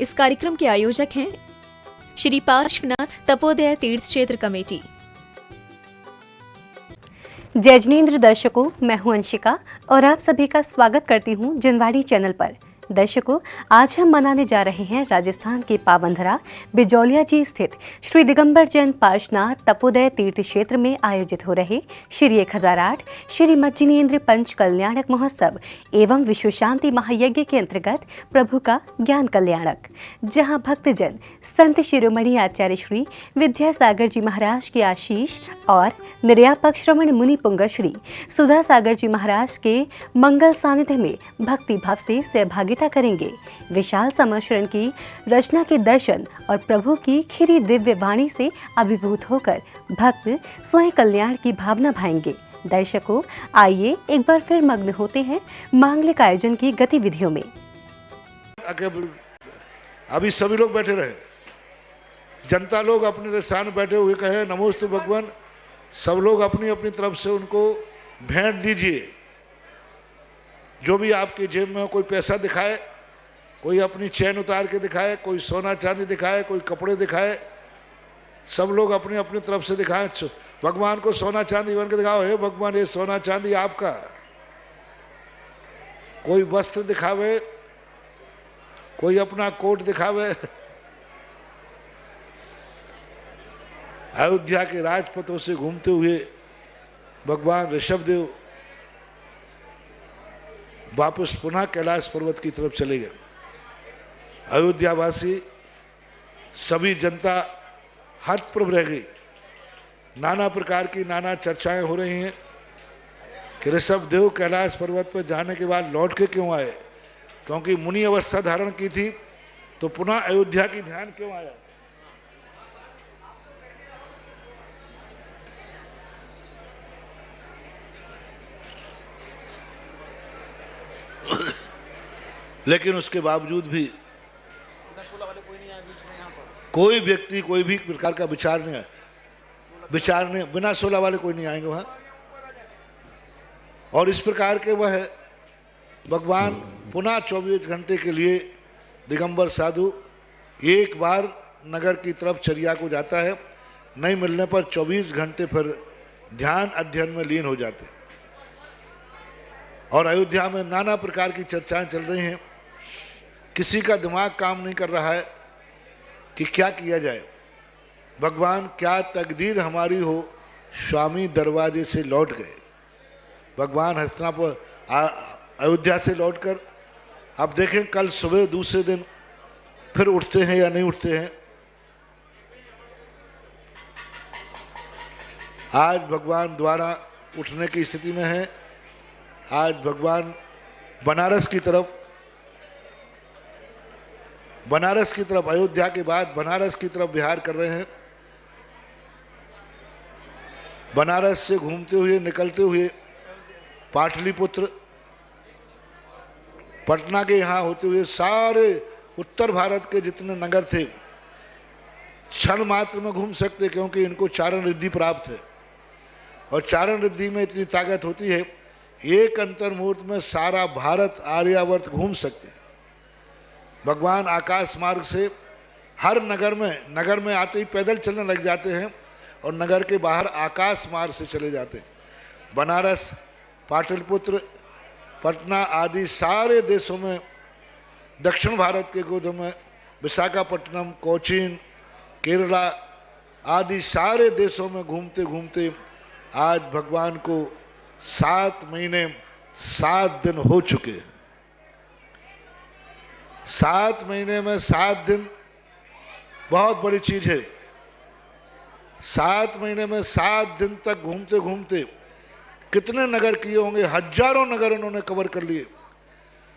इस कार्यक्रम के आयोजक हैं श्री पार्श्वनाथ तपोदय तीर्थ क्षेत्र कमेटी। जय जिनेंद्र दर्शकों, मैं हूं अंशिका और आप सभी का स्वागत करती हूं जनवाड़ी चैनल पर। दर्शकों, आज हम मनाने जा रहे हैं राजस्थान के पावनधरा बिजौलिया जी स्थित श्री दिगंबर जैन पार्श्वनाथ तपोदय तीर्थ क्षेत्र में आयोजित हो रहे श्री 1008 श्री मज्जिनेन्द्र पंच कल्याणक महोत्सव एवं विश्व शांति महायज्ञ के अंतर्गत प्रभु का ज्ञान कल्याणक, जहां भक्तजन संत शिरोमणि आचार्य श्री विद्यासागर जी महाराज के आशीष और निर्यापक श्रवण मुनि पुंग श्री सुधा सागर जी महाराज के मंगल सानिध्य में भक्ति भाव से सहभागी करेंगे। विशाल समशरण की रचना के दर्शन और प्रभु की खिरी दिव्य वाणी से अभिभूत होकर भक्त स्वयं कल्याण की भावना भाएंगे। दर्शकों, आइए एक बार फिर मग्न होते हैं मांगलिक आयोजन की गतिविधियों में। अभी सभी लोग बैठे रहे, जनता लोग अपने स्थान बैठे हुए कहे नमोस्तु भगवान। सब लोग अपनी अपनी तरफ से उनको भेंट दीजिए। जो भी आपकी जेब में हो, कोई पैसा दिखाए, कोई अपनी चैन उतार के दिखाए, कोई सोना चांदी दिखाए, कोई कपड़े दिखाए, सब लोग अपनी अपनी तरफ से दिखाएं। भगवान को सोना चांदी बन के दिखाओ, हे भगवान ये सोना चांदी आपका। कोई वस्त्र दिखावे, कोई अपना कोट दिखावे। अयोध्या के राजपथों से घूमते हुए भगवान ऋषभदेव वापस पुनः कैलाश पर्वत की तरफ चले गए। अयोध्यावासी सभी जनता हतप्रभ रह गई। नाना प्रकार की नाना चर्चाएं हो रही हैं कि ऋषभदेव कैलाश पर्वत पर जाने के बाद लौट के क्यों आए, क्योंकि मुनि अवस्था धारण की थी तो पुनः अयोध्या की ध्यान क्यों आया। लेकिन उसके बावजूद भी कोई व्यक्ति कोई भी प्रकार का विचार नहीं, बिना 16 वाले कोई नहीं आएंगे वहां। और इस प्रकार के वह भगवान पुनः 24 घंटे के लिए दिगंबर साधु एक बार नगर की तरफ चर्या को जाता है। नहीं मिलने पर 24 घंटे फिर ध्यान अध्ययन में लीन हो जाते। और अयोध्या में नाना प्रकार की चर्चाएं चल रही हैं। किसी का दिमाग काम नहीं कर रहा है कि क्या किया जाए। भगवान क्या तकदीर हमारी हो, स्वामी दरवाजे से लौट गए। भगवान हस्तिनापुर अयोध्या से लौटकर अब देखें कल सुबह दूसरे दिन फिर उठते हैं या नहीं उठते हैं। आज भगवान द्वारा उठने की स्थिति में है। आज भगवान बनारस की तरफ अयोध्या के बाद बनारस की तरफ विहार कर रहे हैं। बनारस से घूमते हुए निकलते हुए पाटलिपुत्र, पटना के यहाँ होते हुए सारे उत्तर भारत के जितने नगर थे क्षण मात्र में घूम सकते, क्योंकि इनको चारण रिद्धि प्राप्त है। और चारण रिद्धि में इतनी ताकत होती है, एक अंतर्मुहूर्त में सारा भारत आर्यावर्त घूम सकते हैं। भगवान आकाश मार्ग से हर नगर में आते ही पैदल चलने लग जाते हैं और नगर के बाहर आकाश मार्ग से चले जाते हैं। बनारस, पाटलिपुत्र, पटना आदि सारे देशों में, दक्षिण भारत के गोदों में विशाखापट्टनम, कोचीन, केरला आदि सारे देशों में घूमते घूमते आज भगवान को 7 महीने 7 दिन हो चुके हैं। 7 महीने में 7 दिन बहुत बड़ी चीज है। 7 महीने में 7 दिन तक घूमते घूमते कितने नगर किए होंगे, हजारों नगर उन्होंने कवर कर लिए।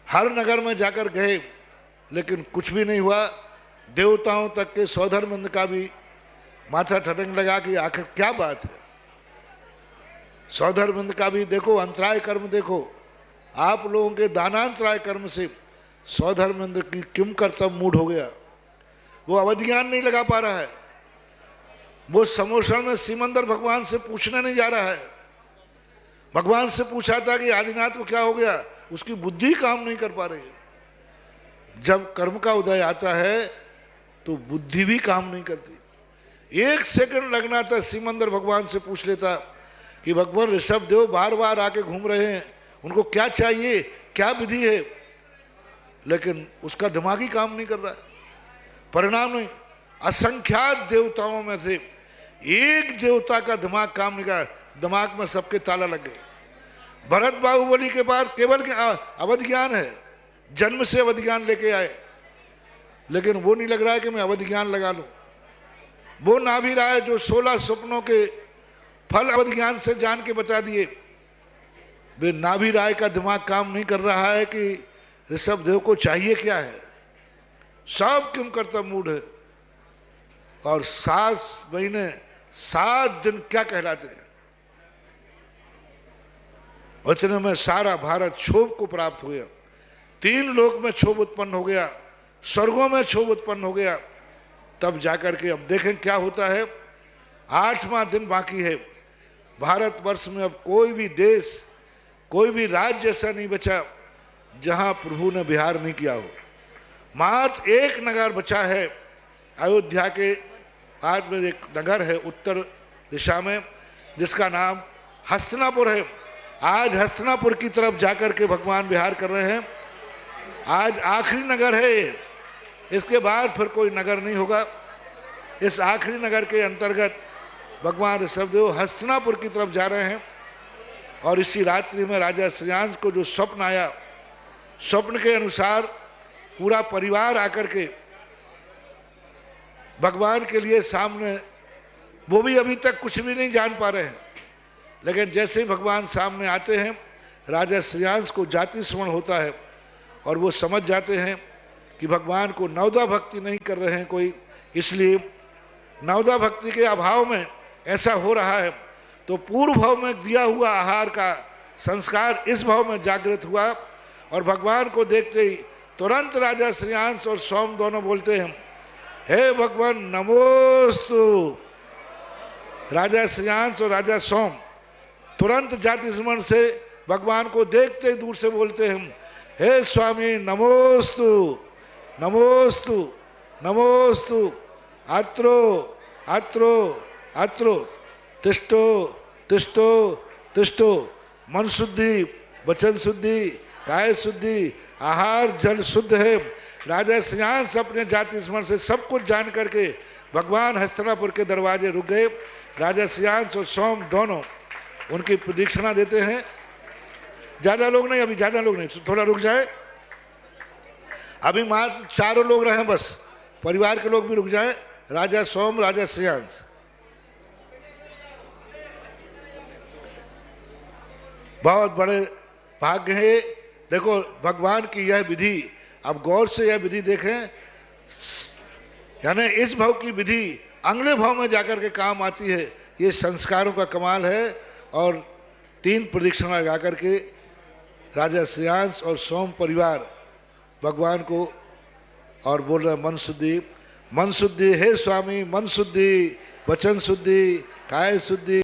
हर नगर में जाकर गए लेकिन कुछ भी नहीं हुआ। देवताओं तक के सौधर्मिंद का भी माथा ठटक लगा कि आखिर क्या बात है। सौधर्मिंद का भी देखो, अंतराय कर्म देखो, आप लोगों के दानांतराय कर्म से सौधर्मिंद की किम कर्तव्य मूड हो गया। वो अवधियान नहीं लगा पा रहा है। वो समोषण में सिमंदर भगवान से पूछने नहीं जा रहा है। भगवान से पूछा था कि आदिनाथ को क्या हो गया, उसकी बुद्धि काम नहीं कर पा रही है। जब कर्म का उदय आता है तो बुद्धि भी काम नहीं करती। एक सेकंड लगना था सिमंदर भगवान से पूछ लेता कि भगवान ऋषभ देव बार बार आके घूम रहे हैं, उनको क्या चाहिए, क्या विधि है, लेकिन उसका दिमाग ही काम नहीं कर रहा है। परिणाम नहीं, असंख्यात देवताओं में से एक देवता का दिमाग काम नहीं कर, दिमाग में सबके ताला लग गए। भरत बाहुबली के पास केवल अवध ज्ञान है, जन्म से अवध ज्ञान लेके आए, लेकिन वो नहीं लग रहा है कि मैं अवध ज्ञान लगा लूं। वो ना भी रहा है जो 16 स्वप्नों के फल अवध ज्ञान से जान के बता दिए, वे नाभि राय का दिमाग काम नहीं कर रहा है कि ऋषभ देव को चाहिए क्या है। सब किम करता मूड है, और 7 महीने 7 दिन क्या कहलाते हैं। इतने में सारा भारत क्षोभ को प्राप्त हो गया, 3 लोक में क्षोभ उत्पन्न हो गया, स्वर्गों में क्षोभ उत्पन्न हो गया। तब जाकर के अब देखें क्या होता है। 8वां दिन बाकी है। भारतवर्ष में अब कोई भी देश, कोई भी राज्य ऐसा नहीं बचा जहां प्रभु ने विहार नहीं किया हो। मात्र एक नगर बचा है, अयोध्या के आज में एक नगर है उत्तर दिशा में, जिसका नाम हस्तिनापुर है। आज हस्तिनापुर की तरफ जाकर के भगवान विहार कर रहे हैं। आज आखिरी नगर है, इसके बाद फिर कोई नगर नहीं होगा। इस आखिरी नगर के अंतर्गत भगवान ऋषभदेव हस्तिनापुर की तरफ जा रहे हैं। और इसी रात्रि में राजा श्रेयांश को जो स्वप्न आया, स्वप्न के अनुसार पूरा परिवार आकर के भगवान के लिए सामने, वो भी अभी तक कुछ भी नहीं जान पा रहे हैं, लेकिन जैसे ही भगवान सामने आते हैं राजा श्रेयांश को जाति स्मरण होता है और वो समझ जाते हैं कि भगवान को नवदा भक्ति नहीं कर रहे हैं कोई, इसलिए नवदा भक्ति के अभाव में ऐसा हो रहा है। तो पूर्व भाव में दिया हुआ आहार का संस्कार इस भाव में जागृत हुआ और भगवान को देखते ही तुरंत राजा श्रेयांश और सोम दोनों बोलते हैं, हे भगवान नमोस्तु। राजा श्रेयांश और राजा सोम तुरंत जाति स्मरण से भगवान को देखते ही दूर से बोलते हैं, हे स्वामी नमोस्तु नमोस्तु नमोस्तु, अत्रो अत्रो अत्रो, तिष्ठो तिष्ठो तिष्ठो। मन शुद्धि, वचन शुद्धि, काय शुद्धि, आहार जल शुद्ध है। राजा श्रेयांश अपने जाति स्मरण से सब कुछ जान करके भगवान हस्तिनापुर के दरवाजे रुक गए। राजा श्रेयांश और सोम दोनों उनकी प्रदक्षिणा देते हैं। ज्यादा लोग नहीं, अभी ज्यादा लोग नहीं, थोड़ा रुक जाए, अभी मात्र 4 लोग रहे बस, परिवार के लोग भी रुक जाए। राजा सोम, राजा श्रेयांश। बहुत बड़े भाग्य है। देखो भगवान की यह विधि, अब गौर से यह विधि देखें, यानी इस भाव की विधि अगले भाव में जाकर के काम आती है। ये संस्कारों का कमाल है। और 3 प्रदक्षिणा लगा करके राजा श्रेयांश और सोम परिवार भगवान को और बोल रहे मन शुद्धि, मन शुद्धि, हे स्वामी मन शुद्धि, वचन शुद्धि, काय शुद्धि।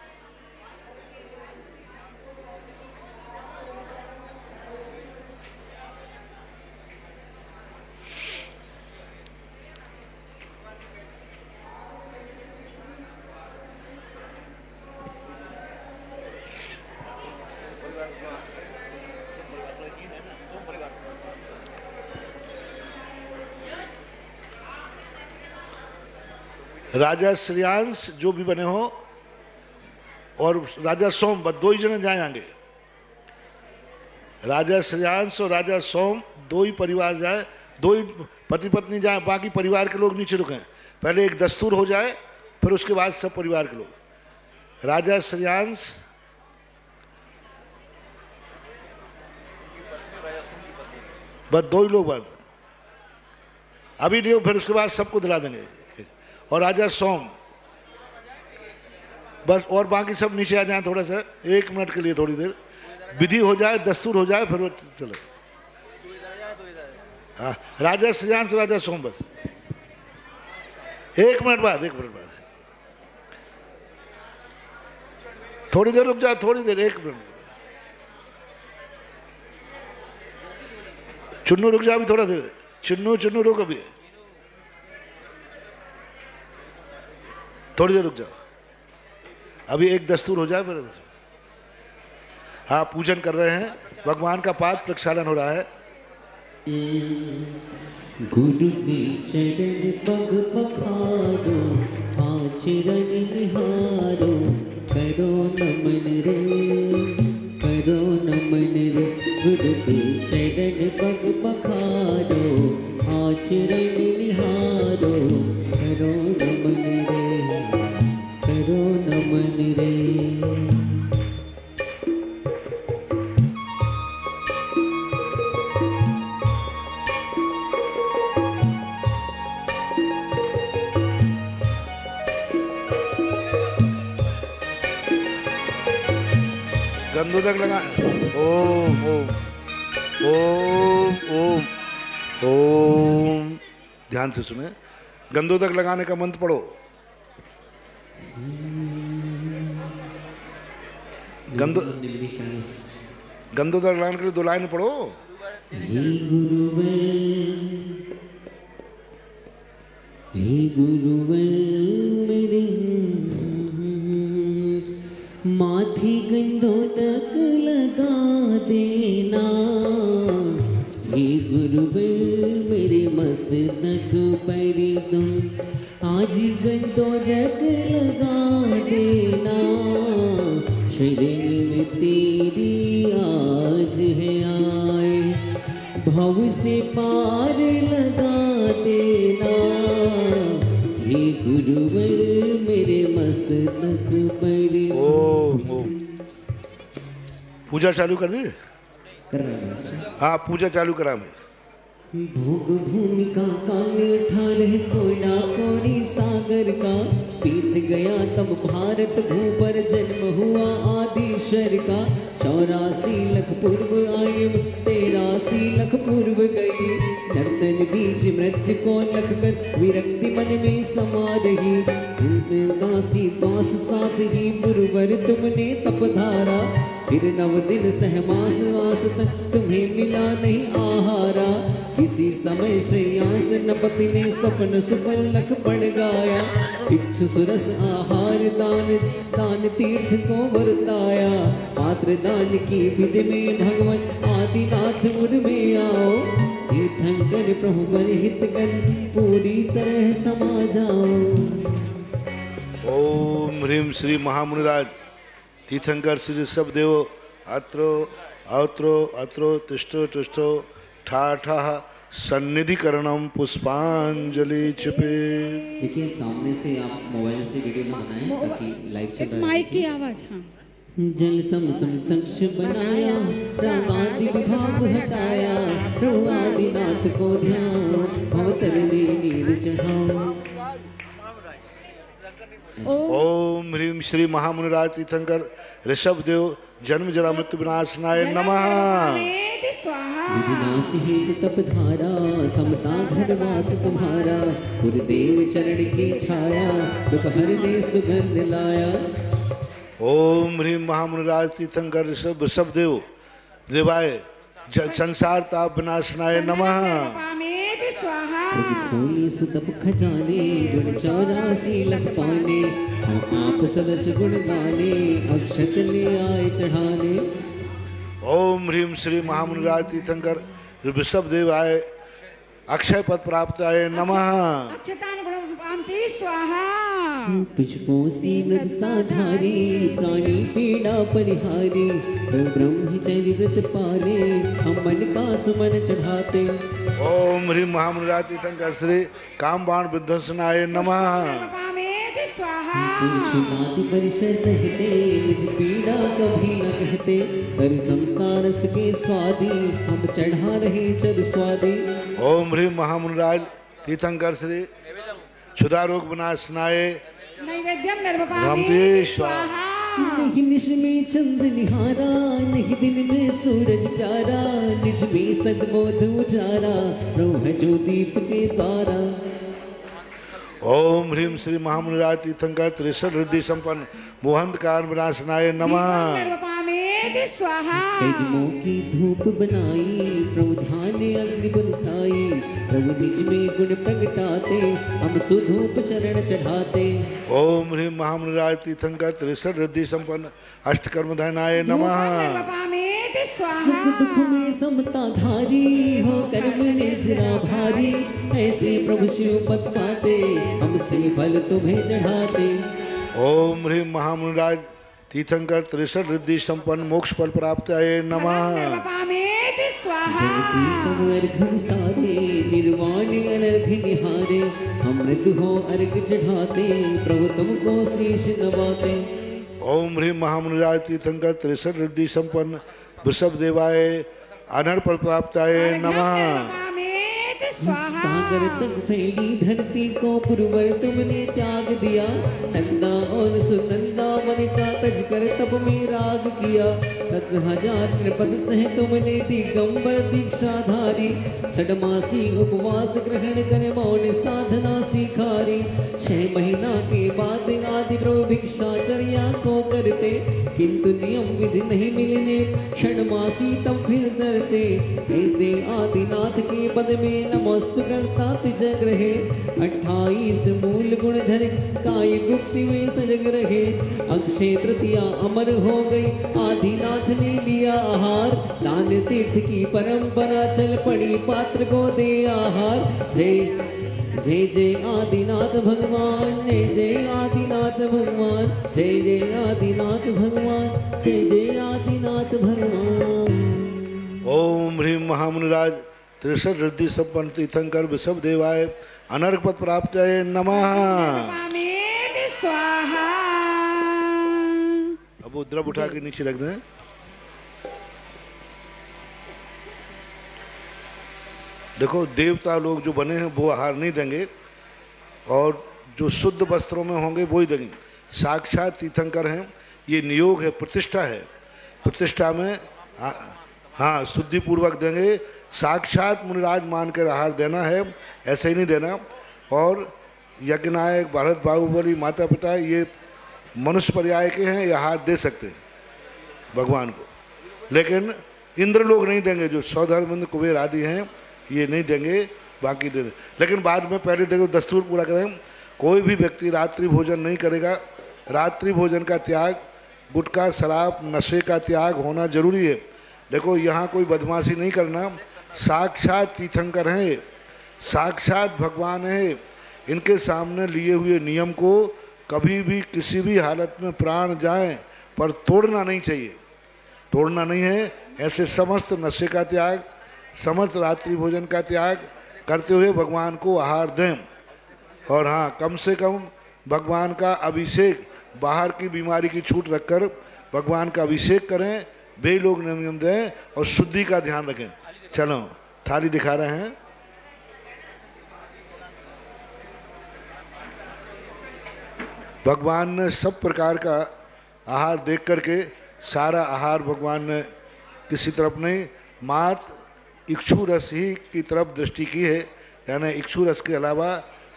राजा श्रेयांश जो भी बने हो और राजा सोम, बस 2 ही जने जाएंगे। राजा श्रेयांश और राजा सोम 2 ही परिवार जाए, 2 ही पति पत्नी जाए, बाकी परिवार के लोग नीचे रुकें। पहले एक दस्तूर हो जाए, फिर उसके बाद सब परिवार के लोग। राजा श्रेयांश, बस 2 ही लोग बात, अभी नहीं हो, फिर उसके बाद सबको दिला देंगे। और राजा सोम, बस, और बाकी सब नीचे आ जाए थोड़ा सा, 1 मिनट के लिए, थोड़ी देर विधि हो जाए, दस्तूर हो जाए, फिर वो चले। हाँ, राजा श्रेयांश, राजा सोम, बस 1 मिनट बाद, 1 मिनट बाद, थोड़ी देर रुक जाए, थोड़ी देर, 1 मिनट। चुन्नू रुक जाए अभी थोड़ा देर, चिन्नू चिन्नू रुक अभी, थोड़ी देर रुक जाओ, अभी एक दस्तूर हो जाए मेरे। हाँ, पूजन कर रहे हैं, भगवान का पाद प्रक्षालन हो रहा है। गुरु के चरण पग पखारो, आचरण निहारो, करो नमन रे, करो नमन रे। गुरु के चरण पग पखारो, आचरण निहारो, करो नमन रे, करो नमन रे। गंधोदक लगा, ओम ओम ओम ओम ओम, ध्यान से सुने। गंधोदक लगाने का मंत्र पढ़ो। गंधोदक लगाने के लिए 2 लाइन पढ़ो। हे गुरुवर मेरे माथी गंधोदक लगा देना। हे गुरुवर मेरे मस्तक पर तुम आज गंधोदक लगा देना। शरीर में तेरी आज है आए, भव से पार लगा देना। हे गुरुवर मेरे मस्तक पर। ओम ओम। पूजा चालू कर दी? कर रहा। हाँ, पूजा चालू करा मैं। भोग भूमिका काल ठारे कोयना कोड़ी सागर का। बीत गया तब भारत भू पर जन्म हुआ आदिश्वर का। 84 लाख पूर्व आयु 83 लाख पूर्व गई। नर्तन बीज मृत्यु को लख कर विरक्ति मन में समा रही। दासी दास साथ ही पुरवर तुमने तप धारा। फिर 9 दिन सहमास आस तक तुम्हें मिला नहीं आहारा। किसी समय श्रेयांस नपति ने स्वप्न सुफल लख पड़ गाया। इच्छु सुरस आहार दान दान तीर्थ को बरताया। पात्र दान की विधि में भगवान आदिनाथ मुर में आओ। तीर्थंकर प्रभु बर हित कर पूरी तरह समा जाओ। ओम ह्रीम श्री महामुनिराज तीर्थंकर श्री ऋषभ देव अत्रो अत्रो अत्रो तिष्ठो तिष्ठो ठाठा सन्निधिकरणम पुष्पांजलि चिपे। देखिए सामने से आप मोबाइल से वीडियो ना बनाएं ताकि लाइव चल रहा है। माइक की आवाज। हाँ, जल सम सम सक्ष बनाया, रामादि विभाग हटाया। प्रभु आदिनाथ को ध्यान भवतरणी नीर चढ़ाओ। ओम ह्रीम श्री महामुनिराज तीर्थंकर ऋषभ देव जन्म जरा मृत्यु विनाशनाय नमः। विधिनाश हेतु तप धारा, समता घर वास तुम्हारा। गुरुदेव चरण की छाया, दुख हरने सुगंध लाया। ओम ह्रीम महामुनिराज तीर्थंकर ऋषभ देव देवाय संसार ताप विनाशनाय नमः। प्रभु खोले सुतप खजाने, गुण 84 लाख पाने। हम आप सदस्य गुण गाने, अक्षत ले आए चढ़ाने। ओम ह्रीम श्री महामुनिराज तीर्थंकर ऋषभ देव आय अक्षय पद प्राप्त आय नमः। तुझको सी मृतता धारी, प्राणी पीड़ा परिहारी। ब्रह्मचर्य व्रत पाले, हम मन का सुमन चढ़ाते। ओम ह्रीम महामुनिराज तीर्थंकर श्री कामबाण विध्वंसनाय नमः। परिचय सहते, निज पीड़ा कभी न कहते। हरिधम रस के स्वादी, हम चढ़ा रहे चर स्वादी। ओम ह्रीम महामुनिराज तीर्थंकर श्री क्षुधा रोग विनाशनाय नमः। स्वाहा। नहीं निश में चंद्र निहारा, नहीं दिन में सूरज प्यारा। निज में सदबोध उजारा, प्रभु है जो दीप के द्वारा। ओम ह्रीम श्री महामुनिराज तीर्थंकर त्रिशत रिद्धि संपन्न मोहंत कार विनाशनाय नमः। स्वाहा कदमों की धूप बनाई, प्रभु ध्यान अग्नि बुझाई, प्रभु निज में गुण प्रगटाते, हम सुधूप चरण चढ़ाते। ओम ह्रीं महामृराय तीर्थंकर त्रिशत रिद्धि संपन्न अष्टकर्मधानाय नमः। सुख दुख में समता धारी, हो कर्म निजरा भारी, ऐसे प्रभु शिव पद पाते, हम श्री फल तुम्हें चढ़ाते। ओम ह्रीं महामृराय तीर्थंकर त्रिशत रिद्धि संपन्न मोक्ष फल प्राप्ताय नमः। जन की समर्घ विसारे, निर्वाण अनर्घ निहारे, अमृत हो अर्घ चढ़ाते, प्रभु तुमको शीश नवाते। ओम ह्रीं महामृराय तीर्थंकर त्रिशत रिद्धि संपन्न वृषभ देवाय अनर फल प्राप्ताय नमः। सागर तक फैली धरती को पुरवर तुमने त्याग दिया, नंदा और सुनंदा वनिता तज कर तप में राग किया, तक हजार त्रिपद सह तुमने दिगंबर दीक्षाधारी, छठमासी उपवास ग्रहण कर मौन साधना स्वीकारी, 6 महीना के बाद आदि प्रभु भिक्षाचर्या को करते, किंतु नियम विधि नहीं मिलने षडमासी तब फिर डरते, ऐसे आदिनाथ के पद में नमस्तु करता तिजग रहे, 28 मूल गुण धर काय गुप्ति में सजग रहे, अक्षय तृतीया अमर हो गई, आदिनाथ ने लिया आहार, दान तीर्थ की परंपरा चल पड़ी पात्र को दे आहार। जय जय जय आदिनाथ भगवान, जय जय आदिनाथ भगवान, जय जय आदिनाथ भगवान, जय जय आदिनाथ भगवान। ओम ह्रीं महामृराज त्रिशत रिद्धि संपन्न तीर्थंकर वृषभ देवाय अनर्घ पद प्राप्ताय नमः। स्वाहा अब वो द्रव उठा के नीचे रख दें। देखो देवता लोग जो बने हैं वो आहार नहीं देंगे, और जो शुद्ध वस्त्रों में होंगे वो ही देंगे। साक्षात तीर्थंकर हैं, ये नियोग है, प्रतिष्ठा है, प्रतिष्ठा में हाँ शुद्धि पूर्वक देंगे, साक्षात मुनिराज मान कर आहार देना है, ऐसे ही नहीं देना। और यज्ञनायक भारत बाहुबली माता पिता ये मनुष्य पर्याय के हैं, ये आहार दे सकते हैं भगवान को, लेकिन इंद्र लोग नहीं देंगे, जो सौधर्मेंद्र कुबेर आदि हैं ये नहीं देंगे, बाकी दे दें। लेकिन बाद में पहले देखो दस्तूर पूरा करें, कोई भी व्यक्ति रात्रि भोजन नहीं करेगा, रात्रि भोजन का त्याग, गुटखा शराब नशे का त्याग होना जरूरी है। देखो यहाँ कोई बदमाशी नहीं करना, साक्षात तीर्थंकर हैं, साक्षात भगवान है, इनके सामने लिए हुए नियम को कभी भी किसी भी हालत में प्राण जाए पर तोड़ना नहीं चाहिए, तोड़ना नहीं है। ऐसे समस्त नशे का त्याग, समस्त रात्रि भोजन का त्याग करते हुए भगवान को आहार दें। और हाँ, कम से कम भगवान का अभिषेक, बाहर की बीमारी की छूट रखकर भगवान का अभिषेक करें, वे लोग नियम दें और शुद्धि का ध्यान रखें। चलो थाली दिखा रहे हैं। भगवान ने सब प्रकार का आहार देख करके, सारा आहार भगवान ने किसी तरफ नहीं, मात्र इक्षु रस ही की तरफ दृष्टि की है, यानी इक्षु रस के अलावा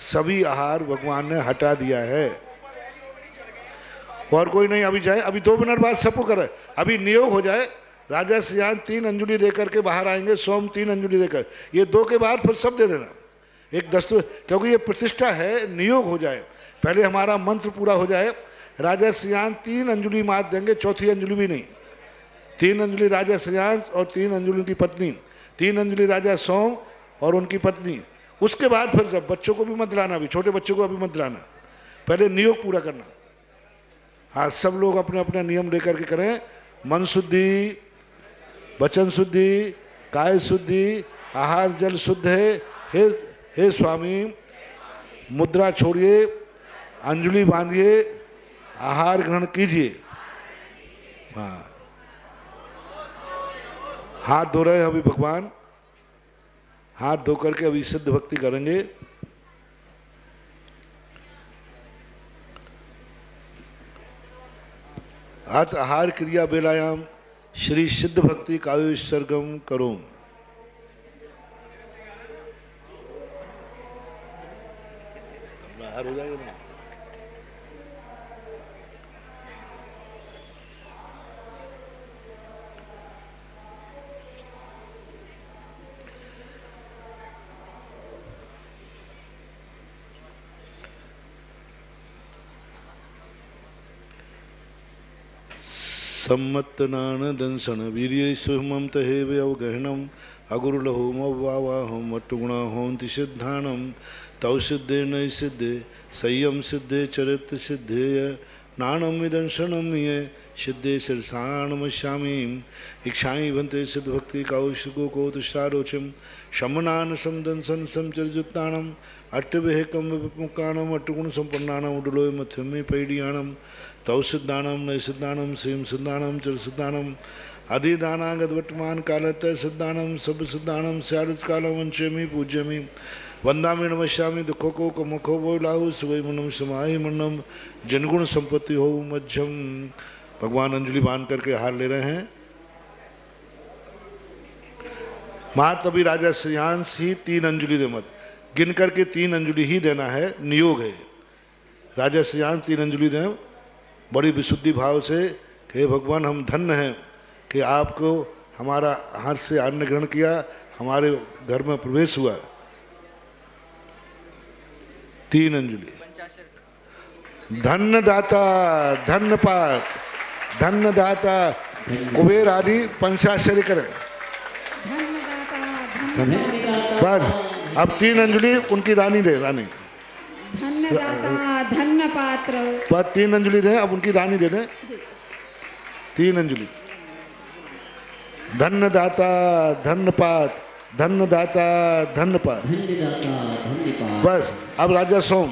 सभी आहार भगवान ने हटा दिया है। और कोई नहीं अभी जाए, अभी 2 मिनट बाद सबको करे, अभी नियोग हो जाए। राजा सियान 3 अंजुली देकर के बाहर आएंगे, सोम 3 अंजुली देकर, ये 2 के बाद फिर सब दे देना एक दस्तूर, क्योंकि ये प्रतिष्ठा है, नियोग हो जाए, पहले हमारा मंत्र पूरा हो जाए। राजा सियान 3 अंजुली मात देंगे, चौथी अंजुली भी नहीं, 3 अंजुली राजा सियान और 3 अंजुली उनकी पत्नी, 3 अंजुली राजा सोम और उनकी पत्नी। उसके बाद फिर सब बच्चों को भी मत लाना, अभी छोटे बच्चों को अभी मत लाना, पहले नियोग पूरा करना। हाँ, सब लोग अपने अपने नियम लेकर के करें, मन शुद्धि, वचन शुद्धि, काय शुद्धि, आहार जल शुद्ध है। हे स्वामी, मुद्रा छोड़िए, अंजलि बांधिए, आहार ग्रहण कीजिए। हाँ, हाथ धो रहे हैं अभी भगवान, हाथ धो करके अभी सिद्ध भक्ति करेंगे। अत आहार क्रिया बेलायाम श्री सिद्ध भक्ति काव्योत्सर्गम करो। आहार हो जाएगा ना। सम्मत्तनान दंसन वीर्य सुमम तहेव अवगहनम अगुरुलहोम अवावाहम अट्टुगुणा होन्ति सिद्धानम तव सिद्धे नय सिद्धे संयम सिद्धे चरित सिद्धेय नाणम विदंशनम ये सिद्धे शिरसाणमश्यामी इक्षाई भंते सिद्ध भक्ति कौशिको को तुषारोचम शमनान समदंसन समचरजुत्तानम अट्टविहेकम विमुक्तानम अट्टुगुण संपन्नानम उडलोय मध्यमे पैडियानम तव सिद्धानम नय सिद्धानम सेम सिद्धानम चर सिद्धानम अधिदानागतवर्तमान कालत सिद्धानम सब सिद्धानम स्यादस कालम वंशमी पूज्यमी वंदामी नमस्यामी दुखों को कमुखो वो लाहु सुवै मनम समाहि मनम जनगुण संपत्ति हो मध्यम। भगवान अंजलि बांध करके हार ले रहे हैं। महातभी राजा श्रेयांश ही 3 अंजलि दे, मत गिन करके 3 अंजलि ही देना है, नियोग है। राजा श्रेयांश 3 अंजलि दें बड़ी विशुद्धि भाव से कि हे भगवान हम धन्य हैं कि आपको हमारा हाथ से अन्न ग्रहण किया, हमारे घर में प्रवेश हुआ। 3 अंजलि। धन्य दाता धन्य पात धन्य दाता कुबेर आदि पंचाक्षरी करें। बस अब 3 अंजलि उनकी रानी दे, रानी धन्यदाता धन्य पात्र। बस 3 अंजलि दें, अब उनकी रानी दे दें। 3 अंजलि। धन्य दाता धन्य पात धन्य दाता धन्य पात। बस अब राजा सोम,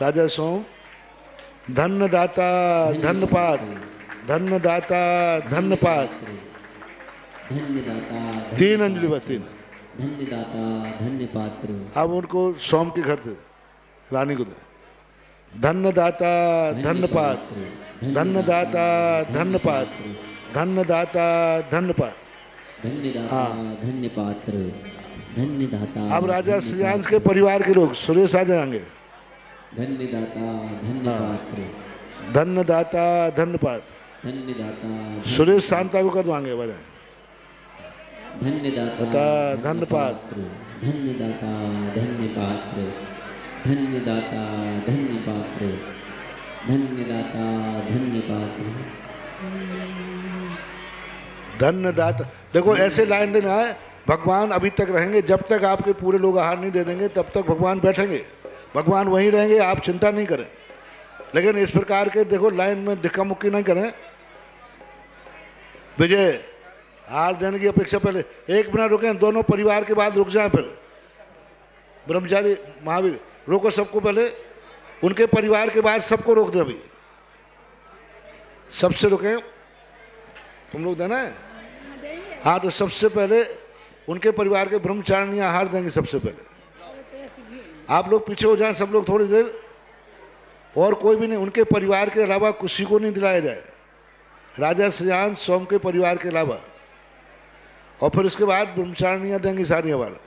राजा सोम धन्य दाता धन्य पात धन्य दाता धन्य पात। 3 अंजलि बस 3। धन्य दाता धन्य पात्र। अब उनको सोम के घर दे, रानी को दे। धन्य दाता धन्य पात धन्य दाता धन्य पात धन्य दाता धन्य पात। धन्य दाता धन्य पात्र धन्य दाता। अब राजा श्रेयांश के परिवार के लोग सुरेश आ जाएंगे। धन्य दाता धन्य पात्र धन्य दाता धन्य पात। धन्य दाता सुरेश शांता को कर देंगे बड़े। धन्य दाता धन्य पात्र धन्य दाता धन्य पात्र धन्य दाता धन्य पात्र धन्य दाता धन्य पात्र धन्य दाता। देखो ऐसे लाइन देना है, भगवान अभी तक रहेंगे जब तक आपके पूरे लोग आहार नहीं दे देंगे तब तक भगवान बैठेंगे, भगवान वहीं रहेंगे, आप चिंता नहीं करें। लेकिन इस प्रकार के देखो लाइन में धक्का मुक्की नहीं करें। विजय हार देने की अपेक्षा पहले 1 मिनट रुकें, दोनों परिवार के बाद रुक जाएं। फिर ब्रह्मचारी महावीर रोको सबको, पहले उनके परिवार के बाद सबको रोक दे। अभी सबसे रुकें, तुम लोग देना है। हाँ तो सबसे पहले उनके परिवार के ब्रह्मचारिणी आहार देंगे सबसे पहले। आप लोग पीछे हो जाएं सब लोग थोड़ी देर, और कोई भी नहीं, उनके परिवार के अलावा किसी को नहीं दिलाया जाए, राजा श्रेयांश सोम के परिवार के अलावा। और फिर उसके बाद ब्रह्मचारिणियाँ देंगी सारी, हमारा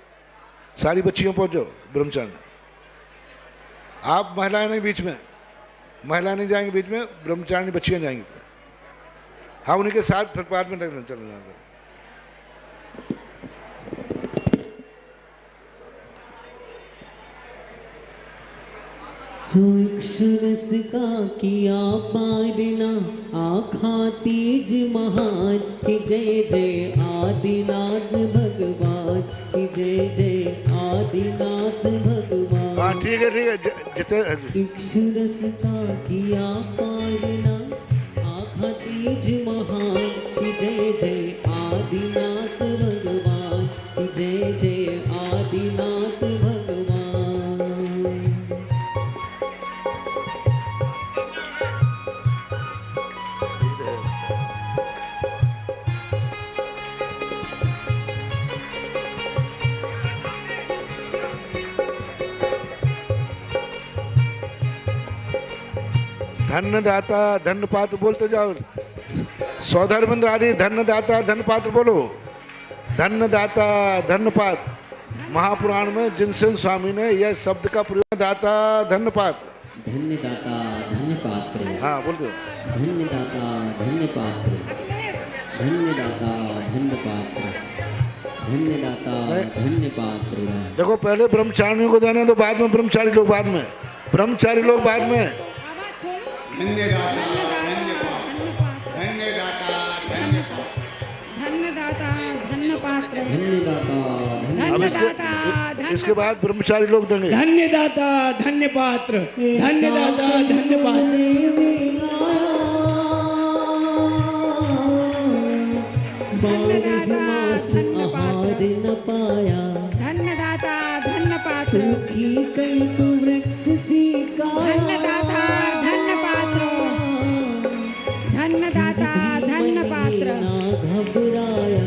सारी बच्चियाँ पहुँचो ब्रह्मचारिणी। आप महिलाएं नहीं बीच में, महिला नहीं जाएंगी बीच में, ब्रह्मचारिणी बच्चियाँ जाएंगी। हाँ उन्हीं के साथ फिर बाद में चले जाएंगे। क्षणस का किया पारना आखा तेज महान कि जय जय आदिनाथ भगवान कि जय जय आदिनाथ भगवान। हाँ ठीक है जितने क्षणस का किया पारना आखा तेज महान कि जय जय आदिनाथ भगवान कि जय जय आदिनाथ भगवान। धन्य दाता धन्य पात्र बोलते जाओ। सौधर्मेंद्र आदि धन्य दाता धन्य पात्र बोलो। धन्य दाता धन्य पात्र महापुराण में जिनसेन स्वामी ने यह शब्द का प्रयोग, दाता धन्य पात्र। धन्य दाता धन्य पात्र। हाँ बोलते। धन्य दाता धन्य पात्र धन्य दाता धन्य पात्र धन्य दाता धन्य पात्र। देखो पहले ब्रह्मचारियों को देना, तो बाद में ब्रह्मचारी लोग बाद में, ब्रह्मचारी लोग बाद में। धन्य दाता धन्य पात्र धन्यदाता अब इसके बाद ब्रह्मचारी लोग देंगे। धन्यदाता धन्य पात्र, धन्यदाता धन्य पात्र। आहार न पाया, धन्यदाता धन्य पात्र, सुखी कल्प वृक्ष सीका। धन्यदाता धन्य पात्र, धन्यदाता धन्य पात्र, घबराया,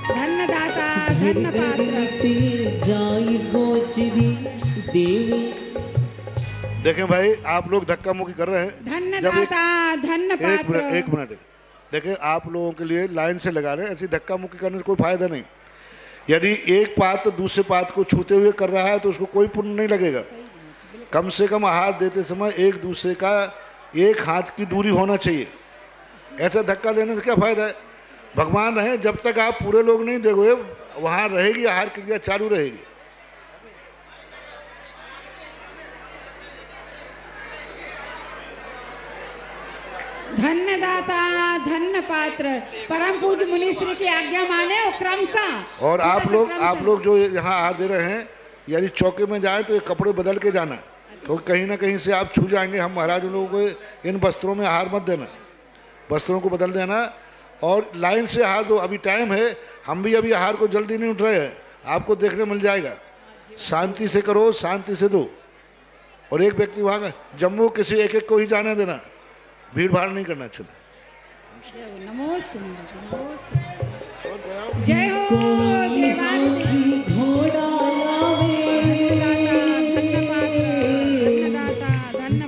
धन्यदाता धन्य पात्र। जाई गोचरी देवी। देखें भाई, आप लोग धक्का मुक्की कर रहे हैं। धन्यदाता धन्य पात्र। एक मिनट देखें, आप लोगों के लिए लाइन से लगा रहे हैं, ऐसी धक्का मुक्की करने से कोई फायदा नहीं। यदि एक पात्र दूसरे पात्र को छूते हुए कर रहा है तो उसको कोई पुण्य नहीं लगेगा। कम से कम आहार देते समय एक दूसरे का एक हाथ की दूरी होना चाहिए। ऐसा धक्का देने से क्या फायदा है? भगवान रहे, जब तक आप पूरे लोग नहीं देखोगे वहां रहेगी आहार क्रिया चालू रहेगी। धन्यदाता धन्य पात्र, परम पूज्य मुनि श्री की आज्ञा माने और क्रमशः। और आप लोग जो यहाँ आहार दे रहे हैं, यदि चौके में जाए तो ये कपड़े बदल के जाना, क्योंकि कहीं ना कहीं से आप छू जाएंगे। हम महाराज लोगों को इन वस्त्रों में आहार मत देना, वस्त्रों को बदल देना और लाइन से आहार दो। अभी टाइम है, हम भी अभी आहार को जल्दी नहीं उठ रहे हैं, आपको देखने मिल जाएगा। शांति से करो, शांति से दो। और एक व्यक्ति वहाँ जम्मू किसी एक एक को ही जाने देना, भीड़ भाड़ नहीं करना। चलो नमोस्तु नमोस्तु। जय हो देवादिदेव। घोड़ा लावे,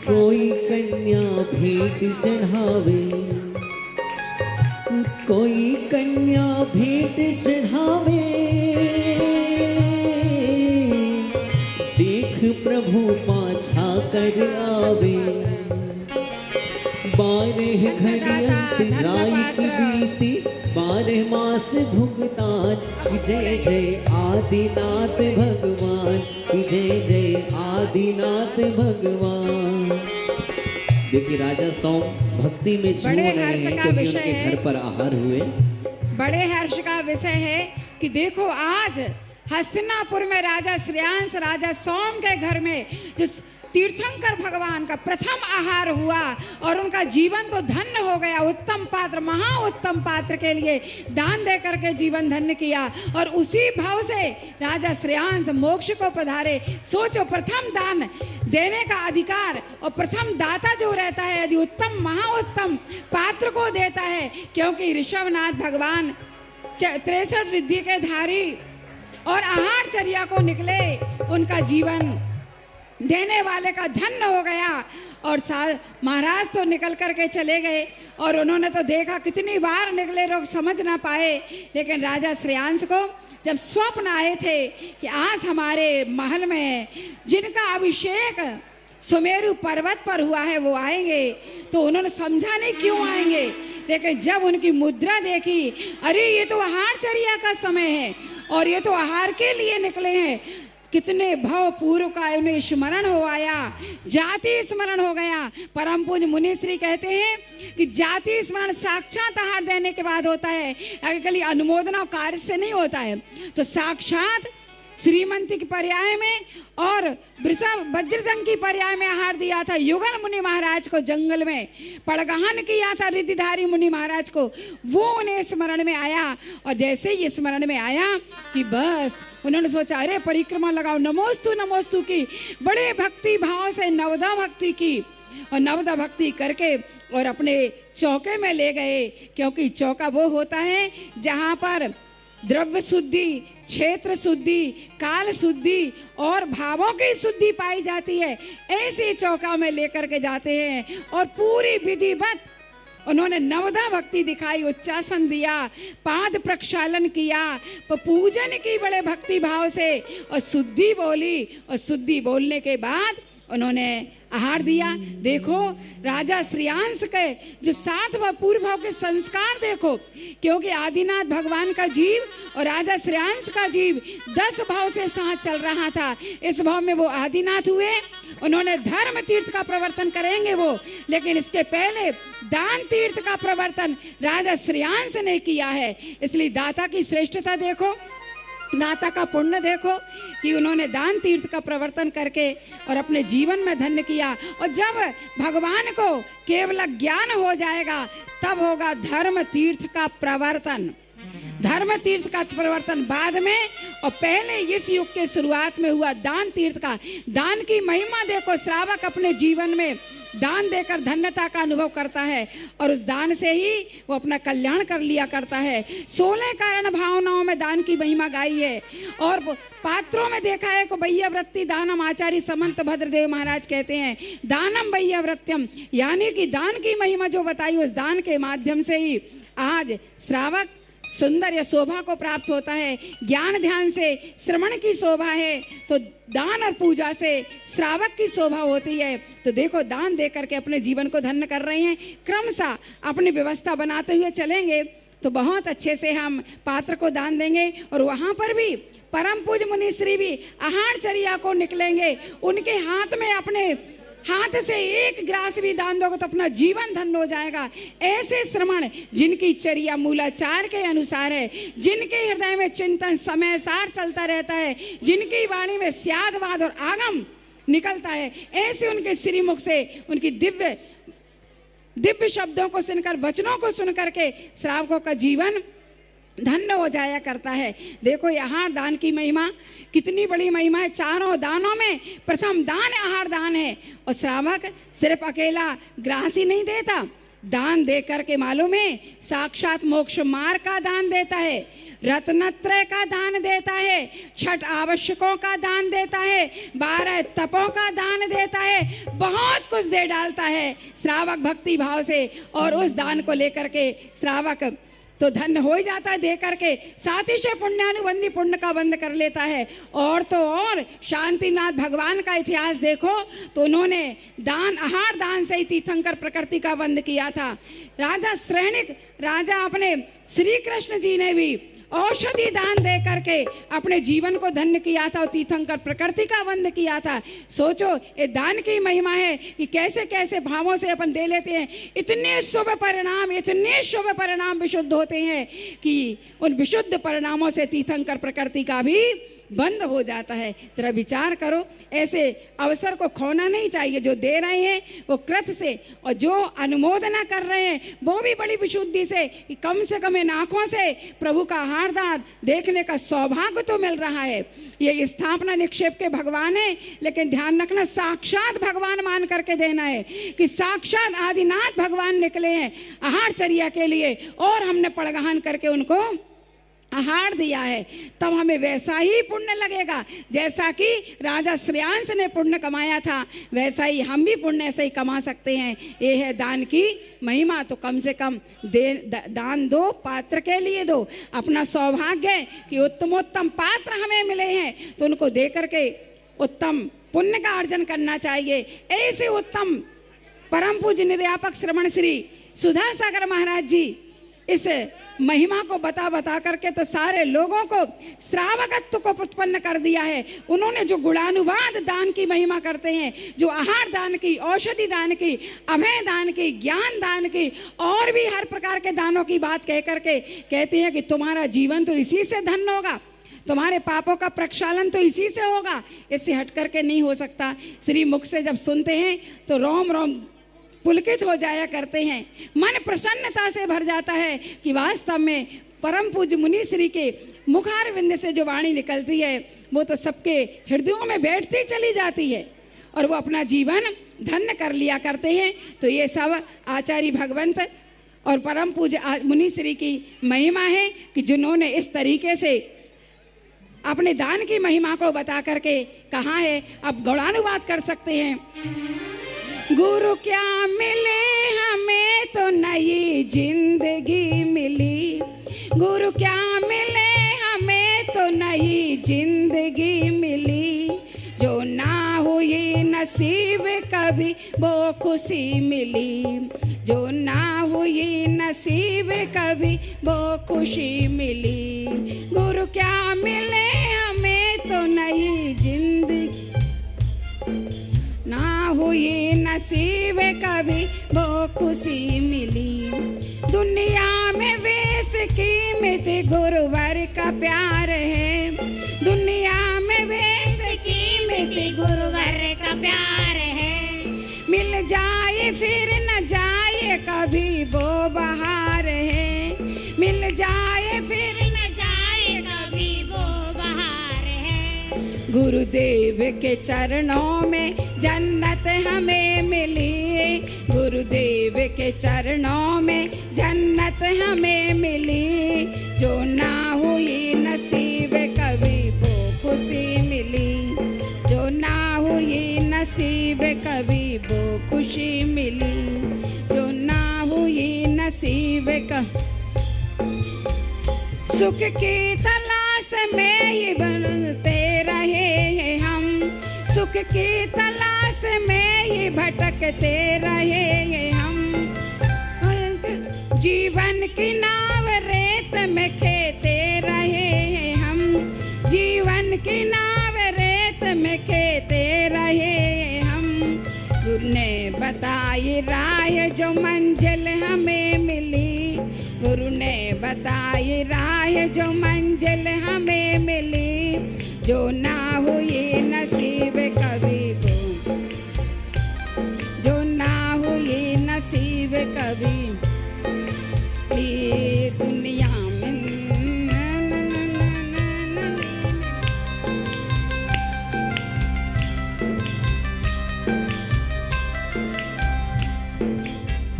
कोई कन्या भेंट चढ़ावे, कोई कन्या भेंट चढ़ावे। देख प्रभु पाछा कर आवे, 12 घड़ी अंतराई की बीती, 12 मास भुगतान। जय जय आदिनाथ भगवान, जय जय आदिनाथ भगवान। देखिए राजा सोम भक्ति में झूम रहे हैं क्योंकि उनके घर पर आहार हुए। बड़े हर्ष का विषय है कि देखो आज हस्तिनापुर में राजा श्रेयांश राजा सोम के घर में जो तीर्थंकर भगवान का प्रथम आहार हुआ और उनका जीवन तो धन्य हो गया। उत्तम पात्र, महा उत्तम पात्र के लिए दान दे करके जीवन धन्य किया और उसी भाव से राजा श्रेयांश मोक्ष को पधारे। सोचो, प्रथम दान देने का अधिकार और प्रथम दाता जो रहता है यदि उत्तम महा उत्तम पात्र को देता है, क्योंकि ऋषभनाथ भगवान 63 रिद्धि के धारी और आहारचर्या को निकले, उनका जीवन देने वाले का धन्य हो गया। और महाराज तो निकल करके चले गए और उन्होंने तो देखा कितनी बार निकले, लोग समझ ना पाए। लेकिन राजा श्रेयांश को जब स्वप्न आए थे कि आज हमारे महल में जिनका अभिषेक सुमेरु पर्वत पर हुआ है वो आएंगे, तो उन्होंने समझा नहीं क्यों आएंगे। लेकिन जब उनकी मुद्रा देखी, अरे ये तो आहारचर्या का समय है और ये तो आहार के लिए निकले हैं, कितने भाव पूर्व का उन्हें स्मरण हो आया, जाति स्मरण हो गया। परम पूज्य मुनिश्री कहते हैं कि जाति स्मरण साक्षात आहार देने के बाद होता है, अगर अनुमोदना कार्य से नहीं होता है। तो साक्षात श्रीमंती की पर्याय में और वज्रजंग की पर्याय में आहार दिया था युगल मुनि महाराज को, जंगल में पड़गहन किया था रिद्धिधारी मुनि महाराज को, वो उन्हें स्मरण में आया। और जैसे ही स्मरण में आया कि बस उन्होंने सोचा अरे परिक्रमा लगाओ, नमोस्तु नमोस्तु की, बड़े भक्ति भाव से नवदा भक्ति की और नवदा भक्ति करके और अपने चौके में ले गए। क्योंकि चौका वो होता है जहाँ पर द्रव्य शुद्धि, क्षेत्र शुद्धि, काल शुद्धि और भावों की शुद्धि पाई जाती है। ऐसे चौका में लेकर के जाते हैं और पूरी विधिवत उन्होंने नवदा भक्ति दिखाई, उच्चासन दिया, पाद प्रक्षालन किया, पूजन की बड़े भक्ति भाव से और शुद्धि बोली। और शुद्धि बोलने के बाद उन्होंने आहार दिया। देखो राजा श्रेयांस के जो 7 पूर्व भाव के संस्कार देखो, क्योंकि आदिनाथ भगवान का जीव और राजा श्रेयांस का जीव 10 भाव से साथ चल रहा था। इस भाव में वो आदिनाथ हुए, उन्होंने धर्म तीर्थ का प्रवर्तन करेंगे वो, लेकिन इसके पहले दान तीर्थ का प्रवर्तन राजा श्रेयांस ने किया है। इसलिए दाता की श्रेष्ठता देखो, दाता का पुण्य देखो कि उन्होंने दान तीर्थ का प्रवर्तन करके और अपने जीवन में धन्य किया। और जब भगवान को केवल ज्ञान हो जाएगा तब होगा धर्म तीर्थ का प्रवर्तन। धर्म तीर्थ का प्रवर्तन बाद में, और पहले इस युग के शुरुआत में हुआ दान तीर्थ का। दान की महिमा देखो, श्रावक अपने जीवन में दान देकर धन्यता का अनुभव करता है और उस दान से ही वो अपना कल्याण कर लिया करता है। 16 कारण भावनाओं में दान की महिमा गाई है और पात्रों में देखा है को वैयवृत्ति दानम। आचार्य समंत भद्रदेव महाराज कहते हैं दानम वैयवृत्यम, यानी कि दान की महिमा जो बताई उस दान के माध्यम से ही आज श्रावक सुंदर या शोभा को प्राप्त होता है। ज्ञान ध्यान से श्रवण की शोभा है तो दान और पूजा से श्रावक की शोभा होती है। तो देखो दान दे करके अपने जीवन को धन्य कर रहे हैं। क्रमशः अपनी व्यवस्था बनाते हुए चलेंगे तो बहुत अच्छे से हम पात्र को दान देंगे। और वहाँ पर भी परम पूज्य मुनिश्री भी आहारचर्या को निकलेंगे, उनके हाथ में अपने हाथ से एक गिलास भी दान दोगे तो अपना जीवन धन्य हो जाएगा। ऐसे श्रमण जिनकी चर्या मूलाचार के अनुसार है, जिनके हृदय में चिंतन समय सार चलता रहता है, जिनकी वाणी में स्यादवाद और आगम निकलता है, ऐसे उनके श्रीमुख से उनकी दिव्य शब्दों को सुनकर, वचनों को सुनकर के श्रावकों का जीवन धन्य हो जाया करता है। देखो आहार दान की महिमा कितनी बड़ी महिमा है। चारों दानों में प्रथम दान आहार दान है और श्रावक सिर्फ अकेला ग्रास ही नहीं देता, दान दे करके मालूम है साक्षात मोक्ष मार्ग का दान देता है, रत्नत्रय का दान देता है, 6 आवश्यकों का दान देता है, 12 तपों का दान देता है, बहुत कुछ दे डालता है श्रावक भक्ति भाव से। और उस दान को लेकर के श्रावक तो धन्य हो ही जाता है दे करके, साथ ही से पुण्यानुबंधी पुण्य का बंद कर लेता है। और तो और शांतिनाथ भगवान का इतिहास देखो तो उन्होंने दान आहार दान से ही तीर्थंकर प्रकृति का बंद किया था। राजा श्रेणिक राजा अपने श्री कृष्ण जी ने भी औषधि दान दे करके अपने जीवन को धन्य किया था और तीर्थंकर प्रकृति का बंद किया था। सोचो ये दान की महिमा है कि कैसे कैसे भावों से अपन दे लेते हैं, इतने शुभ परिणाम विशुद्ध होते हैं कि उन विशुद्ध परिणामों से तीर्थंकर प्रकृति का भी बंद हो जाता है। जरा विचार करो, ऐसे अवसर को खोना नहीं चाहिए। जो दे रहे हैं वो कृत से और जो अनुमोदना कर रहे हैं वो भी बड़ी विशुद्धि से कि कम से कम इन आंखों से प्रभु का आहारदान देखने का सौभाग्य तो मिल रहा है। ये स्थापना निक्षेप के भगवान है, लेकिन ध्यान रखना साक्षात भगवान मान करके देना है कि साक्षात आदिनाथ भगवान निकले हैं आहारचर्या के लिए और हमने पड़गहन करके उनको आहार दिया है, तब हमें वैसा ही पुण्य लगेगा जैसा कि राजा श्रेयांस ने पुण्य कमाया था, वैसा ही हम भी पुण्य ऐसे ही कमा सकते हैं। ये है दान की महिमा। तो कम से कम दान दो, पात्र के लिए दो। अपना सौभाग्य है कि उत्तमोत्तम पात्र हमें मिले हैं तो उनको दे करके उत्तम पुण्य का अर्जन करना चाहिए। ऐसे उत्तम परम पूज्य निर्यापक श्रवण श्री सुधा सागर महाराज जी इस महिमा को बता करके तो सारे लोगों को श्रावकत्व को उत्पन्न कर दिया है। उन्होंने जो गुणानुवाद दान की महिमा करते हैं, जो आहार दान की, औषधि दान की, अभय दान की, ज्ञान दान की और भी हर प्रकार के दानों की बात कह करके कहते हैं कि तुम्हारा जीवन तो इसी से धन्य होगा, तुम्हारे पापों का प्रक्षालन तो इसी से होगा, इससे हट करके नहीं हो सकता। श्री मुख से जब सुनते हैं तो रोम रोम पुलकित हो जाया करते हैं, मन प्रसन्नता से भर जाता है कि वास्तव में परम पूज्य मुनि श्री के मुखारविंद से जो वाणी निकलती है वो तो सबके हृदयों में बैठती चली जाती है और वो अपना जीवन धन्य कर लिया करते हैं। तो ये सब आचार्य भगवंत और परम पूज्य मुनि श्री की महिमा है कि जिन्होंने इस तरीके से अपने दान की महिमा को बता करके कहा है। अब गौड़ानुवाद कर सकते हैं। गुरु क्या मिले हमें तो नई जिंदगी मिली, गुरु क्या मिले हमें तो नई जिंदगी मिली, जो ना हुई नसीब कभी वो खुशी मिली, जो ना हुई नसीब कभी वो खुशी मिली। गुरु क्या मिले हमें तो नई जिंदगी, ना हुई नसीब कभी वो खुशी मिली। दुनिया में बेस कीमत गुरुवर का प्यार है, दुनिया में बेस कीमत गुरुवर का प्यार है। मिल जाए फिर न जाए कभी वो बहार है, मिल जाए फिर न जाए कभी वो बहार है। गुरुदेव के चरणों में जन्नत हमें मिली, गुरुदेव के चरणों में जन्नत हमें मिली। जो ना हुई नसीब कभी वो खुशी मिली, जो ना हुई नसीब कभी वो खुशी मिली, जो ना हुई नसीब कभी। सुख की तलाश में ही बनते रहे हैं हम, सुख की तलाश में ही भटकते रहे हैं हम। जीवन की नाव रेत में खेते रहे हैं हम, जीवन की नाव रेत में खेते रहे हैं हम। गुरु ने बताई राह जो मंजिल हमें मिली, गुरु ने बताई राह जो मंजिल हमें मिली। जो ना हुई नसीब कभी वो, जो ना हुई नसीब कभी ये दुनिया में।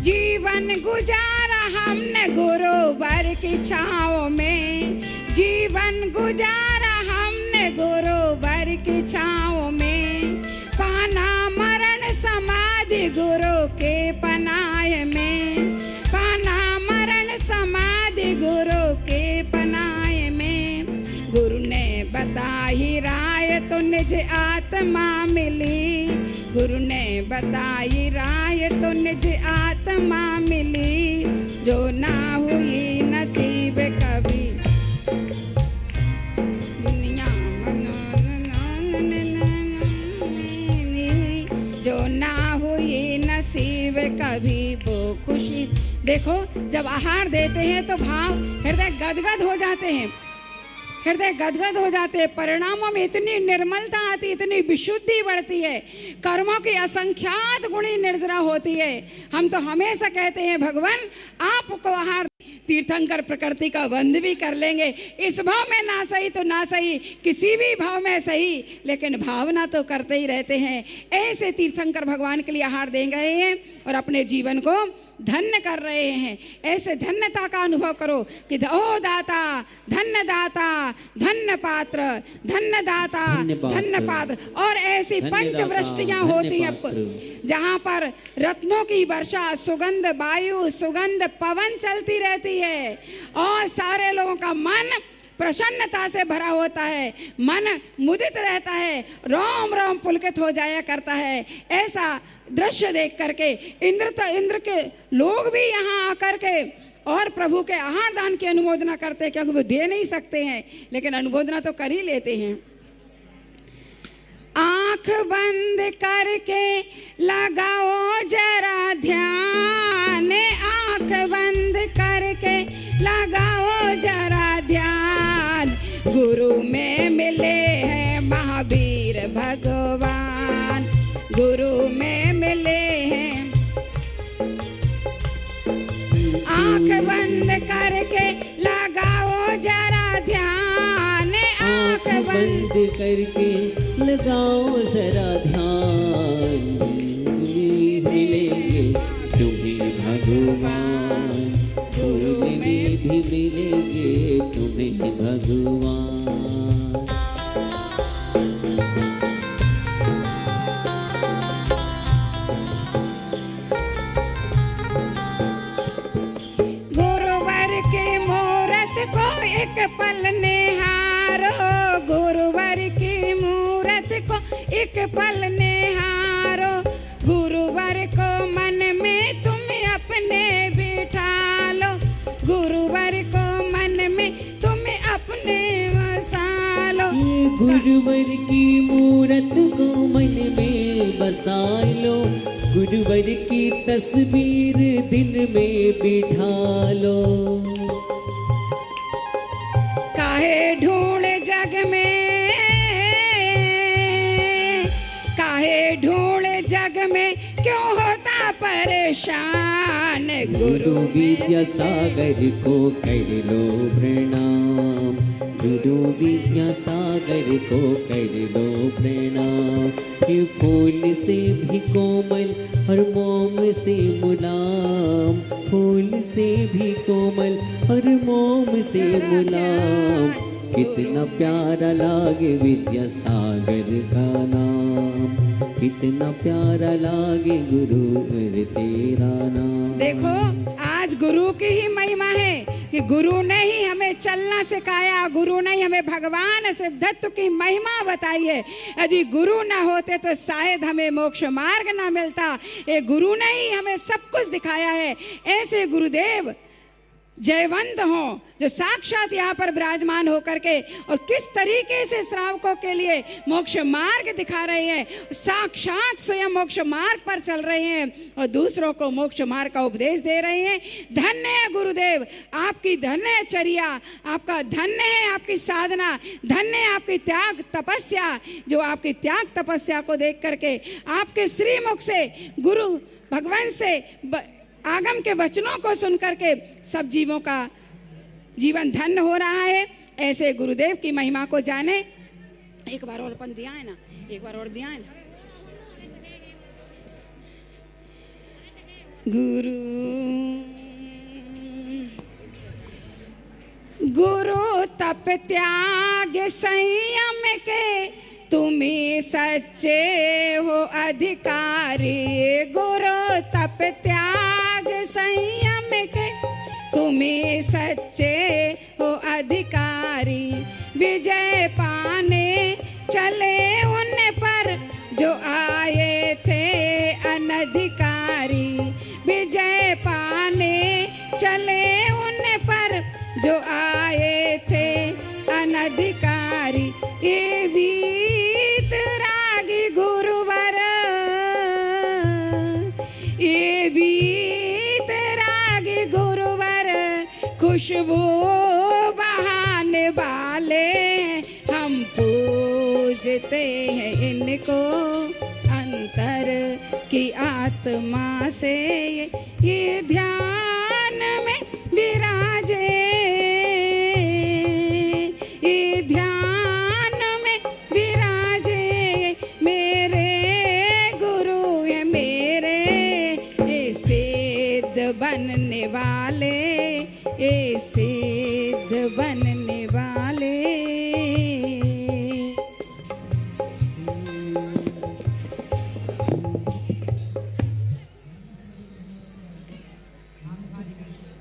जीवन गुजारा हमने गुरुवर की छाँव में, जीवन गुजारा हमने गुरुवर की छाँव में। पाना मरण समाधि गुरु के पनाह में, पाना मरण समाधि गुरु के पनाह में। गुरु ने बताई राय तो निज आत्मा मिली, गुरु ने बताई राय तो निज आत्मा मिली। जो ना हुई नसीब कभी दुनिया जो ना हुई नसीब कभी वो खुशी। देखो जब आहार देते हैं तो भाव हृदय गदगद हो जाते हैं, हृदय गदगद हो जाते हैं। परिणामों में इतनी निर्मलता आती, इतनी विशुद्धि बढ़ती है, कर्मों की असंख्यात गुणी निर्जरा होती है। हम तो हमेशा कहते हैं भगवान आपको आहार। तीर्थंकर प्रकृति का बंद भी कर लेंगे, इस भाव में ना सही तो ना सही, किसी भी भाव में सही, लेकिन भावना तो करते ही रहते हैं। ऐसे तीर्थंकर भगवान के लिए आहार दे रहे हैं और अपने जीवन को धन्य कर रहे हैं। ऐसे धन्यता का अनुभव करो कि ओ दाता, धन्य दाता, धन्य पात्र, धन्य दाता, धन्य पात्र। और ऐसी पंचवृष्टियां होती हैं जहां पर रत्नों की वर्षा, सुगंध वायु, सुगंध पवन चलती रहती है और सारे लोगों का मन प्रसन्नता से भरा होता है, मन मुदित रहता है, रोम रोम पुलकित हो जाया करता है। ऐसा दृश्य देख करके इंद्र के लोग भी यहाँ आकर के और प्रभु के आहार दान की अनुमोदना करते हैं, क्योंकि वो दे नहीं सकते हैं लेकिन अनुमोदना तो कर ही लेते हैं। आंख बंद करके लगाओ जरा ध्यान, आंख बंद करके लगाओ जरा ध्यान। गुरु में मिले हैं महावीर भगवान, गुरु में मिले हैं। आंख बंद करके लगाओ जरा ध्यान, आंख बंद करके लगाओ जरा ध्यान। मिलेंगे तुम्हें भगवान, गुरु में भी मिलेंगे तुम्हें भगवान। को एक पल निहारो, गुरुवर की मूरत को एक पल निहारो। गुरुवर की मूरत को मन में बसा लो, गुरुवर की तस्वीर दिल में बिठा लो। काहे ढूंढ जग में, काहे ढूंढ जग में, क्यों होता परेशान। गुरु विद्यासागर को कर लो प्रणाम, गुरु विद्यासागर को कर लो प्रणाम। ये फूल से भी कोमल और मोम से मुलायम, फूल से भी कोमल और मोम से मुलायम। कितना प्यारा लागे विद्यासागर का नाम, कितना प्यारा लागे गुरु तेरा नाम। देखो आज गुरु की ही महिमा है कि गुरु ने ही हमें चलना सिखाया, गुरु ने ही हमें भगवान सिद्धत्व की महिमा बताई है। यदि गुरु ना होते तो शायद हमें मोक्ष मार्ग ना मिलता। ये गुरु ने ही हमें सब कुछ दिखाया है। ऐसे गुरुदेव जयवंत हो जो साक्षात यहाँ पर विराजमान होकर के और किस तरीके से श्रावकों के लिए मोक्ष मार्ग दिखा रहे हैं, साक्षात स्वयं मोक्ष मार्ग पर चल रहे हैं और दूसरों को मोक्ष मार्ग का उपदेश दे रहे हैं। धन्य है गुरुदेव, आपकी धन्य है चर्या, आपका धन्य है आपकी साधना, धन्य है आपकी त्याग तपस्या, जो आपकी त्याग तपस्या को देख करके आपके श्रीमुख से गुरु भगवान से आगम के वचनों को सुन करके सब जीवों का जीवन धन्य हो रहा है। ऐसे गुरुदेव की महिमा को जाने। एक बार और अपन दिया है ना, एक बार और दिया है ना। गुरु गुरु तप त्याग संयम के, तुम्हें सच्चे हो अधिकारी। गुरु तप त्याग संयम के, तुम्हें सच्चे हो अधिकारी। विजय पाने चले उन पर जो आए थे अनधिकारी। विजय पाने चले उन पर जो आए थे अनधिकारी। ये वीतरागी गुरुवर, ये वीतरागी गुरुवर, खुशबू बहाने वाले हम पूजते हैं इनको। अंतर की आत्मा से ये ध्यान में विराजे, ये ध्यान में विराजे। मेरे गुरु है मेरे, ये सिद्ध बनने वाले, ये सिद्ध बनने वाले।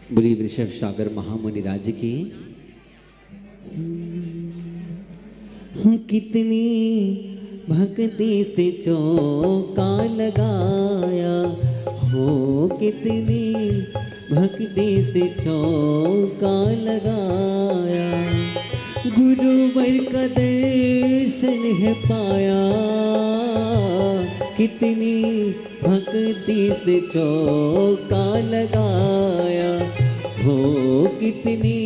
बोलिए वृषभ सागर महामुनि राज की। कितनी भक्ति से चौका लगाया हो, कितनी भक्ति से चौका लगाया। गुरुवर का दर्शन है पाया, कितनी भक्ति से चौका लगाया हो, कितनी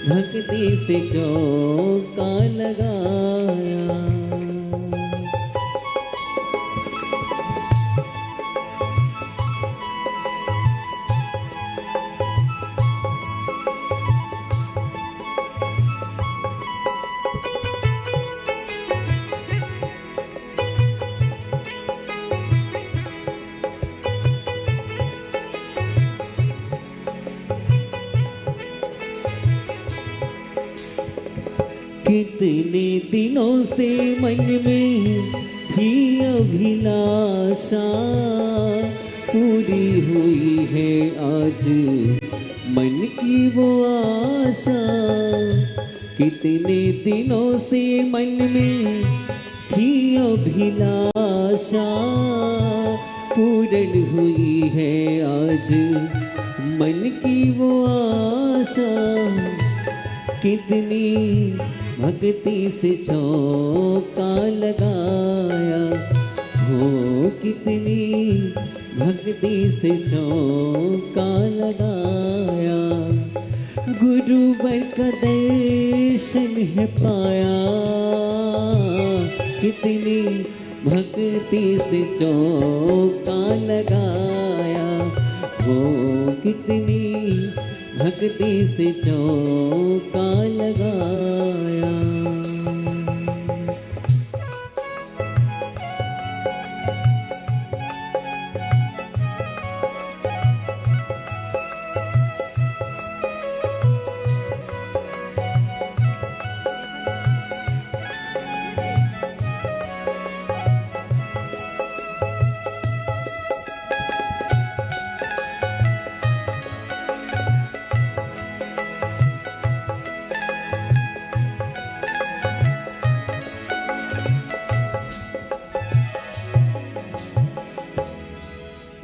भक्ति से चौका लगाया। कितने दिनों से मन में थी अभिलाषा, पूरी हुई है आज मन की वो आशा। कितने दिनों से मन में थी अभिलाषा, पूर्ण हुई है आज मन की वो आशा। कितनी भक्ति से चौका लगाया हो, कितनी भक्ति से चौका लगाया। गुरुवर का दर्शन है पाया, कितनी भक्ति से चौका लगाया हो, कितनी भक्ति से चौका लगाया।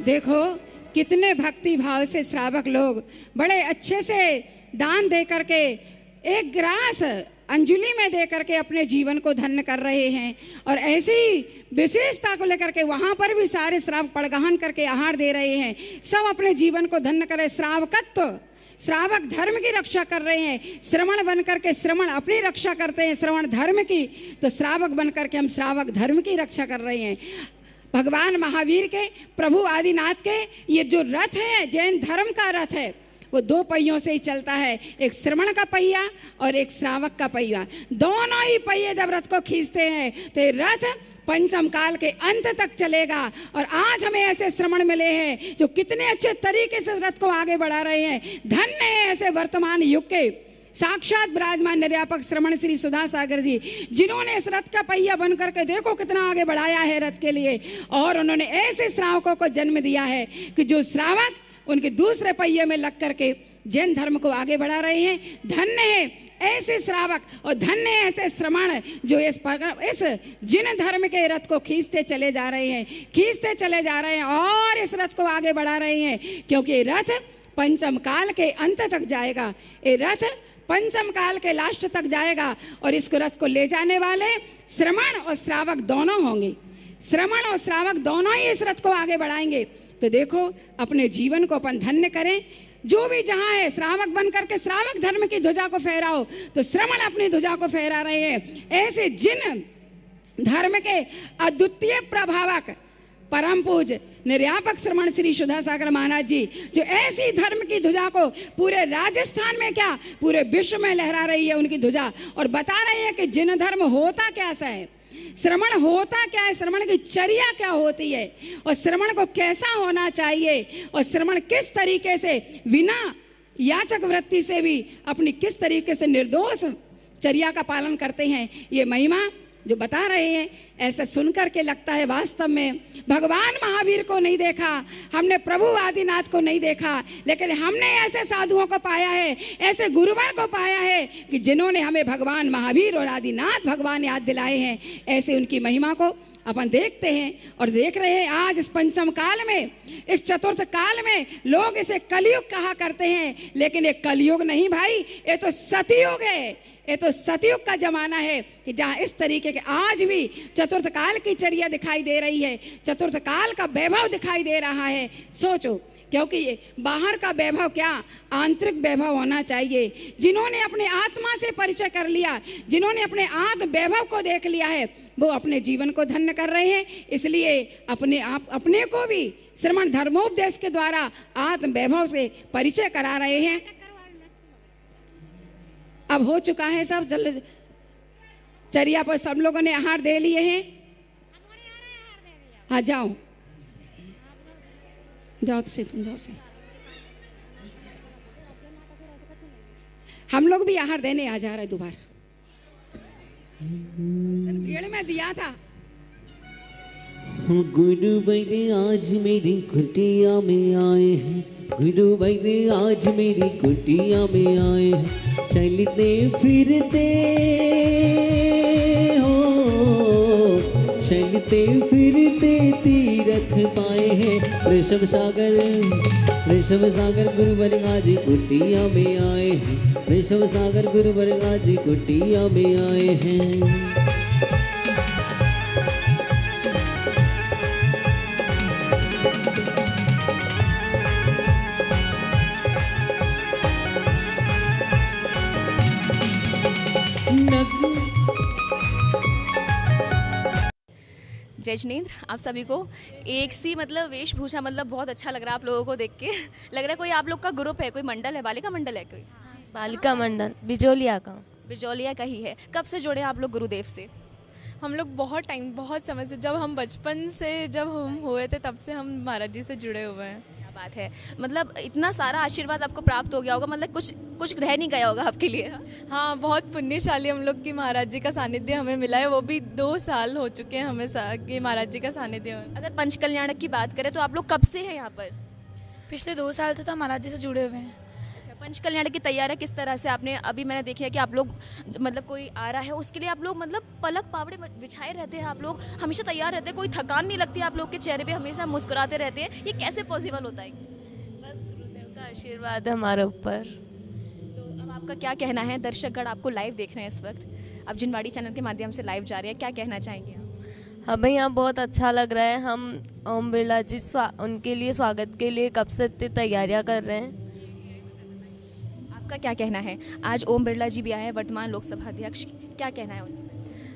देखो कितने भक्ति भाव से श्रावक लोग बड़े अच्छे से दान दे करके एक ग्रास अंजलि में दे करके अपने जीवन को धन्य कर रहे हैं। और ऐसी विशेषता को लेकर के वहाँ पर भी सारे श्रावक पड़गहन करके आहार दे रहे हैं, सब अपने जीवन को धन्य कर रहे। श्रावकत्व, श्रावक धर्म की रक्षा कर रहे हैं। श्रवण बन करके श्रवण अपनी रक्षा करते हैं, श्रवण धर्म की, तो श्रावक बन करके हम श्रावक धर्म की रक्षा कर रहे हैं। भगवान महावीर के, प्रभु आदिनाथ के ये जो रथ है, जैन धर्म का रथ है, वो दो पहियों से ही चलता है, एक श्रवण का पहिया और एक श्रावक का पहिया। दोनों ही पहिए जब रथ को खींचते हैं तो ये रथ पंचम काल के अंत तक चलेगा। और आज हमें ऐसे श्रवण मिले हैं जो कितने अच्छे तरीके से रथ को आगे बढ़ा रहे हैं। धन्य है ऐसे वर्तमान युग के साक्षात विराजमान निर्यापक श्रवण श्री सुधा सागर जी, जिन्होंने इस रथ का पहिया बन करके देखो कितना आगे बढ़ाया है रथ के लिए। और उन्होंने ऐसे श्रावकों को जन्म दिया है कि जो श्रावक उनके दूसरे पहिए में लग करके जैन धर्म को आगे बढ़ा रहे हैं। धन्य है ऐसे श्रावक और धन्य है ऐसे श्रवण जो इस जिन धर्म के रथ को खींचते चले जा रहे हैं, खींचते चले जा रहे हैं और इस रथ को आगे बढ़ा रहे हैं। क्योंकि ये रथ पंचम काल के अंत तक जाएगा, ये रथ पंचम काल के लास्ट तक जाएगा। और इसको रथ को ले जाने वाले श्रवण और श्रावक दोनों होंगे। श्रवण और श्रावक दोनों ही इस रथ को आगे बढ़ाएंगे। तो देखो अपने जीवन को अपन धन्य करें। जो भी जहाँ है श्रावक बन करके श्रावक धर्म की ध्वजा को फहराओ, तो श्रवण अपनी ध्वजा को फहरा रहे हैं। ऐसे जिन धर्म के अद्वितीय प्रभावक परम पूज निर्यापक श्रवण श्री सुधा सागर महाराज जी, जो ऐसी धर्म की ध्वजा को पूरे राजस्थान में क्या पूरे विश्व में लहरा रही है उनकी ध्वजा, और बता रही है कि जिन धर्म होता कैसा है, श्रवण होता क्या है, श्रवण की चर्या क्या होती है, और श्रवण को कैसा होना चाहिए, और श्रवण किस तरीके से बिना याचक वृत्ति से भी अपनी किस तरीके से निर्दोष चर्या का पालन करते हैं। ये महिमा जो बता रहे हैं, ऐसा सुनकर के लगता है वास्तव में भगवान महावीर को नहीं देखा, हमने प्रभु आदिनाथ को नहीं देखा, लेकिन हमने ऐसे साधुओं को पाया है, ऐसे गुरुवर को पाया है कि जिन्होंने हमें भगवान महावीर और आदिनाथ भगवान याद दिलाए हैं। ऐसे उनकी महिमा को अपन देखते हैं और देख रहे हैं। आज इस पंचम काल में, इस चतुर्थ काल में लोग इसे कलयुग कहा करते हैं, लेकिन ये कलयुग नहीं भाई, ये तो सतयुग है। ये तो सतयुग का जमाना है कि जहाँ इस तरीके के आज भी चतुर्थ काल की चर्या दिखाई दे रही है, चतुर्थ काल का वैभव दिखाई दे रहा है। सोचो, क्योंकि ये बाहर का वैभव क्या, आंतरिक वैभव होना चाहिए। जिन्होंने अपने आत्मा से परिचय कर लिया, जिन्होंने अपने आत्म वैभव को देख लिया है, वो अपने जीवन को धन्य कर रहे हैं। इसलिए अपने को भी श्रवण धर्मोपदेश के द्वारा आत्म वैभव से परिचय करा रहे हैं। अब हो चुका है सब, जल चर्या पर सब लोगों ने आहार दे लिए हैं। हाँ जाओ जाओ तो तुम जाओ से, हम लोग भी आहार देने आ जा रहे दोबारा। भीड़ में दिया था। गुरुवर आज मेरी कुटिया में आए हैं, गुरुवर आज मेरी कुटिया में आए हैं। चलते फिरते हो, चलते फिरते तीरथ पाए हैं। ऋषभ सागर गुरुवर गाजी कुटिया में आए हैं। ऋषभ सागर गुरुवर गाजी कुटिया में आए हैं। जय जिनेंद्र, आप सभी को एक सी मतलब वेशभूषा मतलब बहुत अच्छा लग रहा है आप लोगों को देख के। लग रहा है कोई आप लोग का ग्रुप है, कोई मंडल है, बालिका मंडल है कोई? बालिका मंडल बिजोलिया का। बिजौलिया का ही है। कब से जुड़े हैं आप लोग गुरुदेव से? हम लोग बहुत समय से, जब हम बचपन से जब हम हुए थे तब से हम महाराज जी से जुड़े हुए हैं। क्या बात है, मतलब इतना सारा आशीर्वाद आपको प्राप्त हो गया होगा, मतलब कुछ रह नहीं गया होगा आपके लिए। हाँ, बहुत पुण्यशाली हम लोग की महाराज जी का सानिध्य हमें मिला है। वो भी 2 साल हो चुके हैं हमें कि महाराज जी का सानिध्य। अगर पंच कल्याणक की बात करें तो आप लोग कब से हैं यहाँ पर? पिछले 2 साल से तो महाराज जी से जुड़े हुए हैं। पंच कल्याण की तैयारी किस तरह से आपने, अभी मैंने देखा है कि आप लोग मतलब कोई आ रहा है उसके लिए आप लोग मतलब पलक पावड़े बिछाए रहते हैं, आप लोग हमेशा तैयार रहते हैं, कोई थकान नहीं लगती आप लोग के चेहरे पे, हमेशा मुस्कुराते रहते हैं, ये कैसे पॉसिबल होता है? बस गुरुदेव का आशीर्वाद है हमारे ऊपर। तो अब आपका क्या कहना है? दर्शकगण आपको लाइव देख रहे हैं इस वक्त, आप जिनवाड़ी चैनल के माध्यम से लाइव जा रहे हैं, क्या कहना चाहेंगे आप? हमें यहाँ बहुत अच्छा लग रहा है। हम ओम बिरला जी उनके लिए स्वागत के लिए कब से इतनी तैयारियाँ कर रहे हैं। आपका क्या कहना है? आज ओम बिरला जी भी आए हैं, वर्तमान लोकसभा अध्यक्ष, क्या कहना है उनका?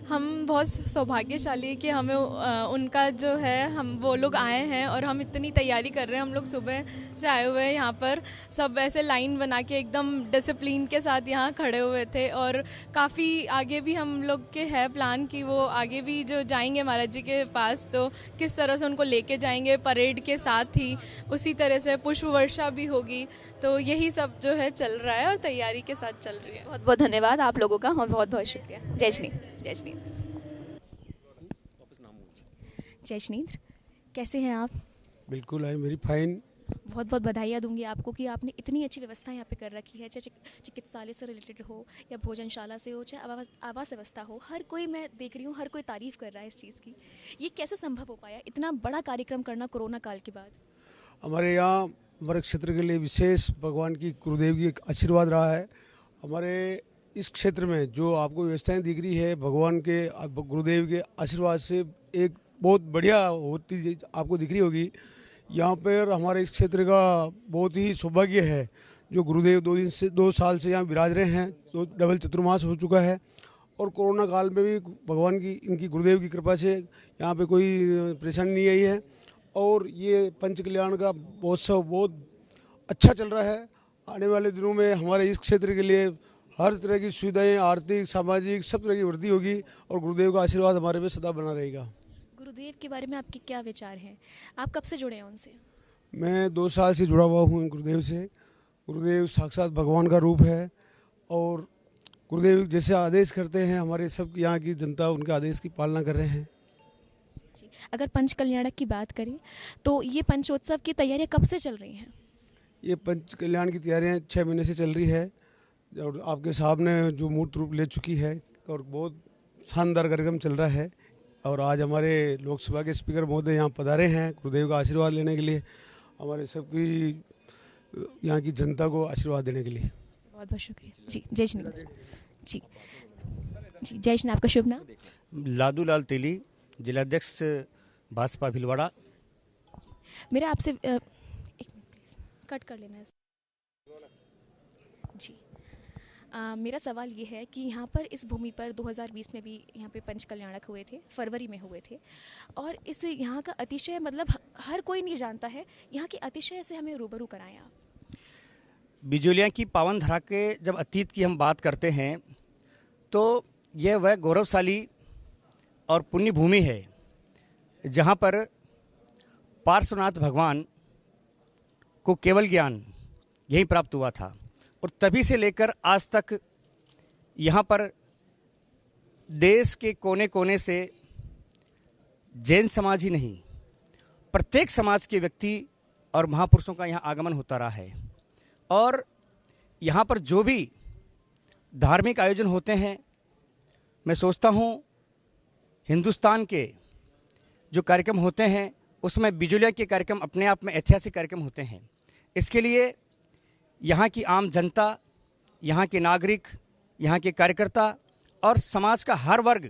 हम बहुत सौभाग्यशाली है कि हमें उनका जो है हम वो लोग आए हैं और हम इतनी तैयारी कर रहे हैं। हम लोग सुबह से आए हुए हैं यहाँ पर, सब ऐसे लाइन बना के एकदम डिसिप्लिन के साथ यहाँ खड़े हुए थे। और काफ़ी आगे भी हम लोग के है प्लान कि वो आगे भी जो जाएंगे महाराज जी के पास तो किस तरह से उनको लेके जाएंगे परेड के साथ ही, उसी तरह से पुष्प वर्षा भी होगी। तो यही सब जो है चल रहा है और तैयारी के साथ चल रही है। बहुत बहुत धन्यवाद आप लोगों का, बहुत बहुत शुक्रिया। जय जिनेंद्र। जय जिनेंद्र। जय जिनेंद्र, कैसे हैं आप? बिल्कुल है मेरी फाइन। बहुत बहुत बधाइयाँ दूंगी आपको कि आपने इतनी अच्छी व्यवस्था यहाँ पे कर रखी है, चाहे चिकित्सालय से रिलेटेड हो या भोजनशाला से हो, चाहे आवास व्यवस्था हो, हर कोई, मैं देख रही हूँ हर कोई तारीफ कर रहा है इस चीज़ की। ये कैसे संभव हो पाया इतना बड़ा कार्यक्रम करना कोरोना काल के बाद? हमारे यहाँ हमारे क्षेत्र के लिए विशेष भगवान की गुरुदेव की एक आशीर्वाद रहा है। हमारे इस क्षेत्र में जो आपको व्यवस्थाएं दिख रही है भगवान के गुरुदेव के आशीर्वाद से एक बहुत बढ़िया होती आपको दिख रही होगी। यहाँ पर हमारे इस क्षेत्र का बहुत ही सौभाग्य है जो गुरुदेव 2 साल से यहाँ विराज रहे हैं। तो डबल चतुर्मास हो चुका है और कोरोना काल में भी भगवान की इनकी गुरुदेव की कृपा से यहाँ पे कोई परेशानी नहीं आई है। और ये पंच कल्याण का महोत्सव बहुत अच्छा चल रहा है। आने वाले दिनों में हमारे इस क्षेत्र के लिए हर तरह की सुविधाएं, आर्थिक, सामाजिक, सब तरह की वृद्धि होगी और गुरुदेव का आशीर्वाद हमारे पे सदा बना रहेगा। गुरुदेव के बारे में आपके क्या विचार हैं? आप कब से जुड़े हैं उनसे? मैं 2 साल से जुड़ा हुआ हूँ गुरुदेव से। गुरुदेव साक्षात भगवान का रूप है और गुरुदेव जैसे आदेश करते हैं हमारे सब यहाँ की जनता उनके आदेश की पालना कर रहे हैं। जी, अगर पंच कल्याणक की बात करें तो ये पंचोत्सव की तैयारियां कब से चल रही हैं? ये पंच कल्याण की तैयारियां 6 महीने से चल रही है और आपके साहब ने जो मूर्त रूप ले चुकी है और बहुत शानदार कार्यक्रम चल रहा है। और आज हमारे लोकसभा के स्पीकर महोदय यहाँ पधारे हैं गुरुदेव का आशीर्वाद लेने के लिए, हमारे सबकी यहाँ की जनता को आशीर्वाद देने के लिए। बहुत बहुत शुक्रिया जी। जय श्री जी जी। जय श्री, आपका शुभ नाम? लादू लाल तेली, जिलाध्यक्ष भाजपा भीलवाड़ा। मेरा आपसे एक मिनट प्लीज कट कर लेना है जी। मेरा सवाल ये है कि यहाँ पर इस भूमि पर 2020 में भी यहाँ पे पंच कल्याणक हुए थे, फरवरी में हुए थे, और इस यहाँ का अतिशय मतलब हर कोई नहीं जानता है, यहाँ की अतिशय से हमें रूबरू कराएं आप। बिजोलिया की पावन धरा के जब अतीत की हम बात करते हैं तो यह वह गौरवशाली और पुण्य भूमि है जहाँ पर पार्श्वनाथ भगवान को केवल ज्ञान यही प्राप्त हुआ था और तभी से लेकर आज तक यहाँ पर देश के कोने कोने से जैन समाज ही नहीं प्रत्येक समाज के व्यक्ति और महापुरुषों का यहाँ आगमन होता रहा है। और यहाँ पर जो भी धार्मिक आयोजन होते हैं मैं सोचता हूँ हिंदुस्तान के जो कार्यक्रम होते हैं उसमें बिजोलिया के कार्यक्रम अपने आप में ऐतिहासिक कार्यक्रम होते हैं। इसके लिए यहाँ की आम जनता, यहाँ के नागरिक, यहाँ के कार्यकर्ता और समाज का हर वर्ग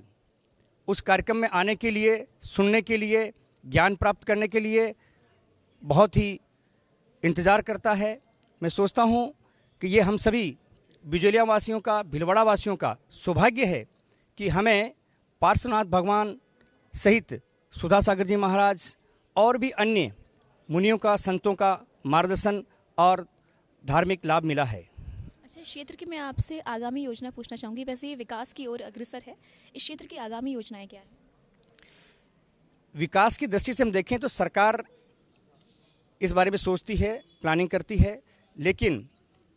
उस कार्यक्रम में आने के लिए, सुनने के लिए, ज्ञान प्राप्त करने के लिए बहुत ही इंतज़ार करता है। मैं सोचता हूँ कि ये हम सभी बिजोलिया वासियों का, भीलवाड़ा वासियों का सौभाग्य है कि हमें पार्श्वनाथ भगवान सहित सुधा सागर जी महाराज और भी अन्य मुनियों का, संतों का मार्गदर्शन और धार्मिक लाभ मिला है। अच्छा, क्षेत्र की मैं आपसे आगामी योजना पूछना चाहूँगी। वैसे ये विकास की ओर अग्रसर है, इस क्षेत्र की आगामी योजनाएं क्या है? विकास की दृष्टि से हम देखें तो सरकार इस बारे में सोचती है, प्लानिंग करती है, लेकिन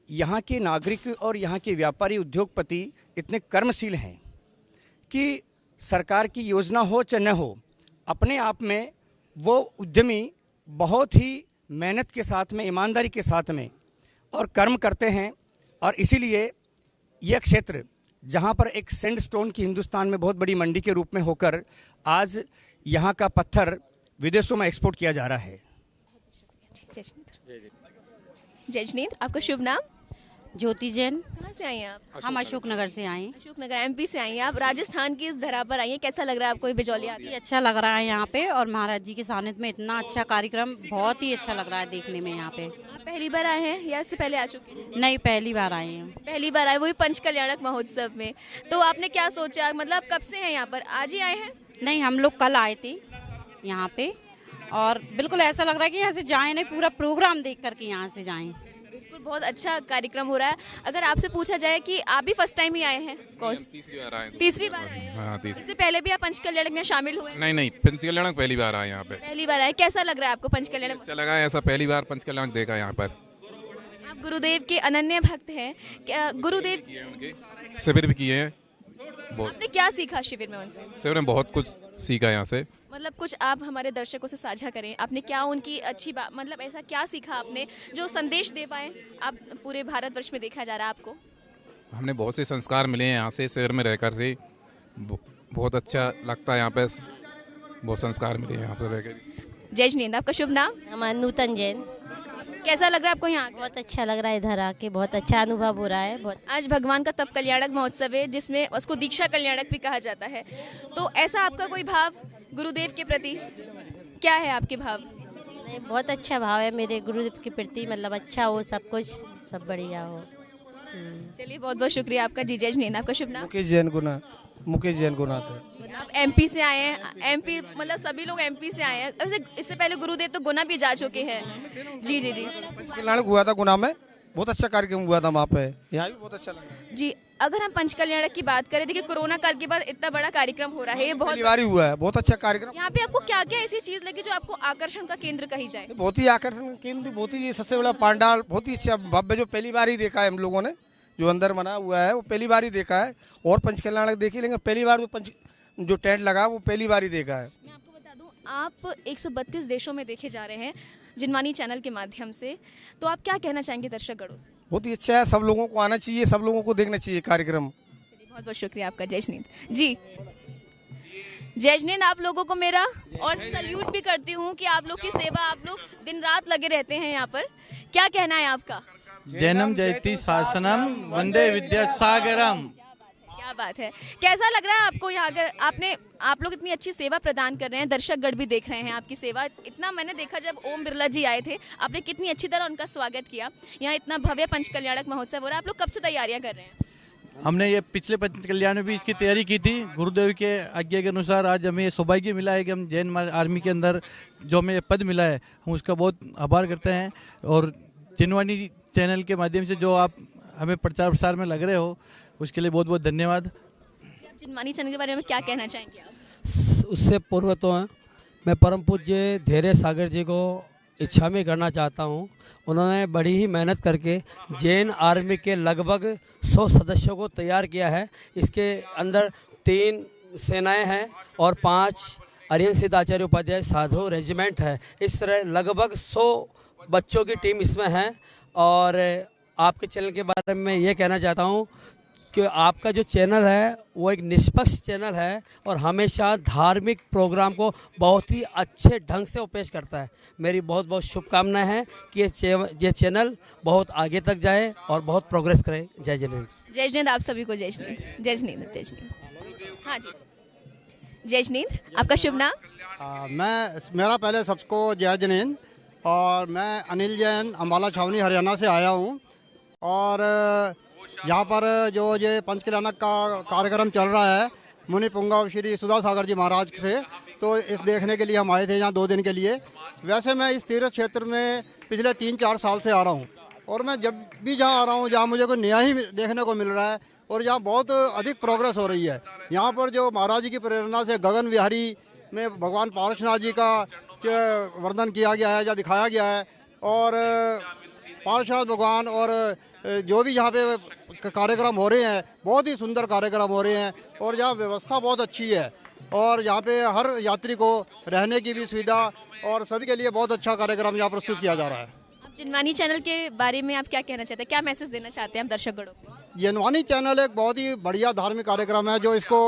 यहाँ के नागरिक और यहाँ के व्यापारी, उद्योगपति इतने कर्मशील हैं कि सरकार की योजना हो चाहे न हो, अपने आप में वो उद्यमी बहुत ही मेहनत के साथ में, ईमानदारी के साथ में और कर्म करते हैं। और इसीलिए यह क्षेत्र जहाँ पर एक सैंडस्टोन की हिंदुस्तान में बहुत बड़ी मंडी के रूप में होकर आज यहाँ का पत्थर विदेशों में एक्सपोर्ट किया जा रहा है। जयजनेंद्र, आपका शुभ नाम? ज्योति जैन। कहाँ से आई हैं आप? हम अशोक नगर से आए हैं। अशोक नगर, एमपी से आई हैं आप। राजस्थान की इस धरा पर आई हैं, कैसा लग रहा है आपको ये बिजौलिया? बहुत ही अच्छा लग रहा है यहाँ पे, और महाराज जी के सानिध्य में इतना अच्छा कार्यक्रम, बहुत ही अच्छा लग रहा है देखने में यहाँ पे। आप पहली बार आए हैं या इससे पहले आ चुके हैं? नहीं, पहली बार आए हैं। पहली बार आए, वही पंच कल्याणक महोत्सव में। तो आपने क्या सोचा, मतलब कब से हैं यहाँ पर? आज ही आए हैं? नहीं, हम लोग कल आए थे यहाँ पे, और बिल्कुल ऐसा लग रहा है कि यहाँ से जाए नहीं, पूरा प्रोग्राम देख करके यहाँ से जाएं। बिल्कुल, बहुत अच्छा कार्यक्रम हो रहा है। अगर आपसे पूछा जाए कि आप भी फर्स्ट टाइम ही आए हैं? तीसरी बार आए। तीसरी बार आए हैं? हाँ, तीसरी। इससे पहले भी आप पंच कल्याणक में शामिल हुए? नहीं, पंच कल्याणक पहली बार आए यहाँ पे। पहली बार आए, कैसा लग रहा है आपको पंच कल्याणक? अच्छा लगा, ऐसा पहली बार पंच कल्याणक देखा यहाँ पर। आप गुरुदेव के अनन्य भक्त हैं, क्या गुरुदेव शिविर भी किए हैं? आपने क्या सीखा शिविर में उनसे? शिविर में बहुत कुछ सीखा यहाँ से। मतलब कुछ आप हमारे दर्शकों से साझा करें, आपने क्या उनकी अच्छी बात, मतलब ऐसा क्या सीखा आपने जो संदेश दे पाए? आप पूरे भारतवर्ष में देखा जा रहा है आपको। हमने बहुत से संस्कार मिले हैं यहाँ से, शिविर में रहकर से बहुत अच्छा लगता है यहाँ पे, बहुत संस्कार मिले हैं यहाँ पर रहकर। जयजनेंद्र, आपका शुभ नाम? हमारा नूतन जैन। कैसा लग रहा है आपको यहाँ? बहुत अच्छा लग रहा है, इधर आके बहुत अच्छा अनुभव हो रहा है। बहुत आज भगवान का तप कल्याणक महोत्सव है, जिसमें उसको दीक्षा कल्याणक भी कहा जाता है। तो ऐसा आपका कोई भाव गुरुदेव के प्रति, क्या है आपके भाव? नहीं, बहुत अच्छा भाव है मेरे गुरुदेव के प्रति, मतलब अच्छा हो, सब कुछ सब बढ़िया हो। चलिए, बहुत बहुत शुक्रिया आपका। जी जयजनेंद्र, आपका शुभ नाम? मुकेश जैन गुना। मुकेश जैन गुना से। आप एमपी से आए हैं? एमपी मतलब सभी लोग एमपी से आए हैं। वैसे इससे पहले गुरुदेव तो गुना भी जा चुके हैं। जी जी जी। कल्याणक हुआ था गुना में, बहुत अच्छा कार्यक्रम हुआ था वहाँ पे, यहाँ भी बहुत अच्छा लगा। जी, अगर हम पंच कल्याणक की बात करें, देखिए कोरोना काल के बाद इतना बड़ा कार्यक्रम हो रहा है, ये बहुत बार हुआ है, बहुत अच्छा कार्यक्रम। यहाँ पे आपको क्या क्या ऐसी चीज लगी जो आपको आकर्षण का केंद्र कही जाए? बहुत ही आकर्षण केंद्र, बहुत ही सबसे बड़ा पांडाल, बहुत ही अच्छा भव्य, जो पहली बार ही देखा है हम लोगों ने, जो अंदर बना हुआ है वो पहली बार ही देखा है। और पंच कल्याणक देखी, लेकिन पहली बार जो टेंट लगा वो पहली बार ही देखा है। मैं आपको बता दूं, आप 132 देशों में देखे जा रहे हैं जिनवानी चैनल के माध्यम से, तो आप क्या कहना चाहेंगे दर्शकगणों से? बहुत ही अच्छा है, सब लोगों को आना चाहिए, सब लोगों को देखना चाहिए कार्यक्रम। चलिए, बहुत बहुत शुक्रिया आपका जयजनेंद्र जी। जयजनेंद्र, आप लोगों को मेरा और सल्यूट भी करती हूँ कि आप लोग की सेवा, आप लोग दिन रात लगे रहते हैं यहाँ पर। क्या कहना है आपका? जैनम जयति शासनम वंदे विद्यासागरम। क्या बात है, कैसा लग रहा है आपको यहाँ अगर आप लोग इतनी अच्छी सेवा प्रदान कर रहे हैं, दर्शकगण भी देख रहे हैं आपकी सेवा। इतना मैंने देखा जब ओम बिरला जी आए थे, आपने कितनी अच्छी तरह उनका स्वागत किया। यहाँ इतना भव्य पंच कल्याणक महोत्सव हो रहा है, आप लोग कब से तैयारियां कर रहे हैं? हमने ये पिछले पंच कल्याण में भी इसकी तैयारी की थी। गुरुदेव के आज्ञा के अनुसार आज हमें सौभाग्य मिला है कि हम जैन आर्मी के अंदर जो हमें पद मिला है, हम उसका बहुत आभार करते हैं। और जिनवानी चैनल के माध्यम से जो आप हमें प्रचार प्रसार में लग रहे हो, उसके लिए बहुत बहुत धन्यवाद। आप जिनवानी चैनल के बारे में क्या कहना चाहेंगे आप? उससे पूर्व तो मैं परम पूज्य धैर्य सागर जी को इच्छा में करना चाहता हूँ। उन्होंने बड़ी ही मेहनत करके जैन आर्मी के लगभग 100 सदस्यों को तैयार किया है। इसके अंदर 3 सेनाएं हैं और 5 आर्यन सिद्ध आचार्य उपाध्याय साधु रेजिमेंट है। इस तरह लगभग 100 बच्चों की टीम इसमें है। और आपके चैनल के बारे में ये कहना चाहता हूँ कि आपका जो चैनल है वो एक निष्पक्ष चैनल है और हमेशा धार्मिक प्रोग्राम को बहुत ही अच्छे ढंग से वो पेश करता है। मेरी बहुत बहुत शुभकामनाएं हैं कि ये चैनल बहुत आगे तक जाए और बहुत प्रोग्रेस करे। जय जिनेंद्र। जय जिनेंद्र आप सभी को। जय जिनेंद्र। जय जिनेंद्र। जय जिनेंद्र। हाँ जी, जय जिनेंद्र आपका शुभ नाम? मेरा पहले सबको जय जिनेंद्र, और मैं अनिल जैन अम्बाला छावनी हरियाणा से आया हूँ। और यहाँ पर जो ये पंचकल्याणक का कार्यक्रम चल रहा है मुनि पुंगव श्री सुधा सागर जी महाराज से, तो इस देखने के लिए हम आए थे यहाँ 2 दिन के लिए। वैसे मैं इस तीर्थ क्षेत्र में पिछले 3-4 साल से आ रहा हूँ, और मैं जब भी जहाँ आ रहा हूँ जहाँ मुझे कोई नया ही देखने को मिल रहा है और यहाँ बहुत अधिक प्रोग्रेस हो रही है। यहाँ पर जो महाराज जी की प्रेरणा से गगन विहारी में भगवान पार्श्वनाथ जी का वर्णन किया गया है या दिखाया गया है, और पार्श्वनाथ भगवान और जो भी यहाँ पे कार्यक्रम हो रहे हैं बहुत ही सुंदर कार्यक्रम हो रहे हैं, और यहाँ व्यवस्था बहुत अच्छी है, और यहाँ पे हर यात्री को रहने की भी सुविधा और सभी के लिए बहुत अच्छा कार्यक्रम यहाँ प्रस्तुत किया जा रहा है। आप जिनवानी चैनल के बारे में आप क्या कहना चाहते हैं, क्या मैसेज देना चाहते हैं आप दर्शकगणों को? जिनवानी चैनल एक बहुत ही बढ़िया धार्मिक कार्यक्रम है जो इसको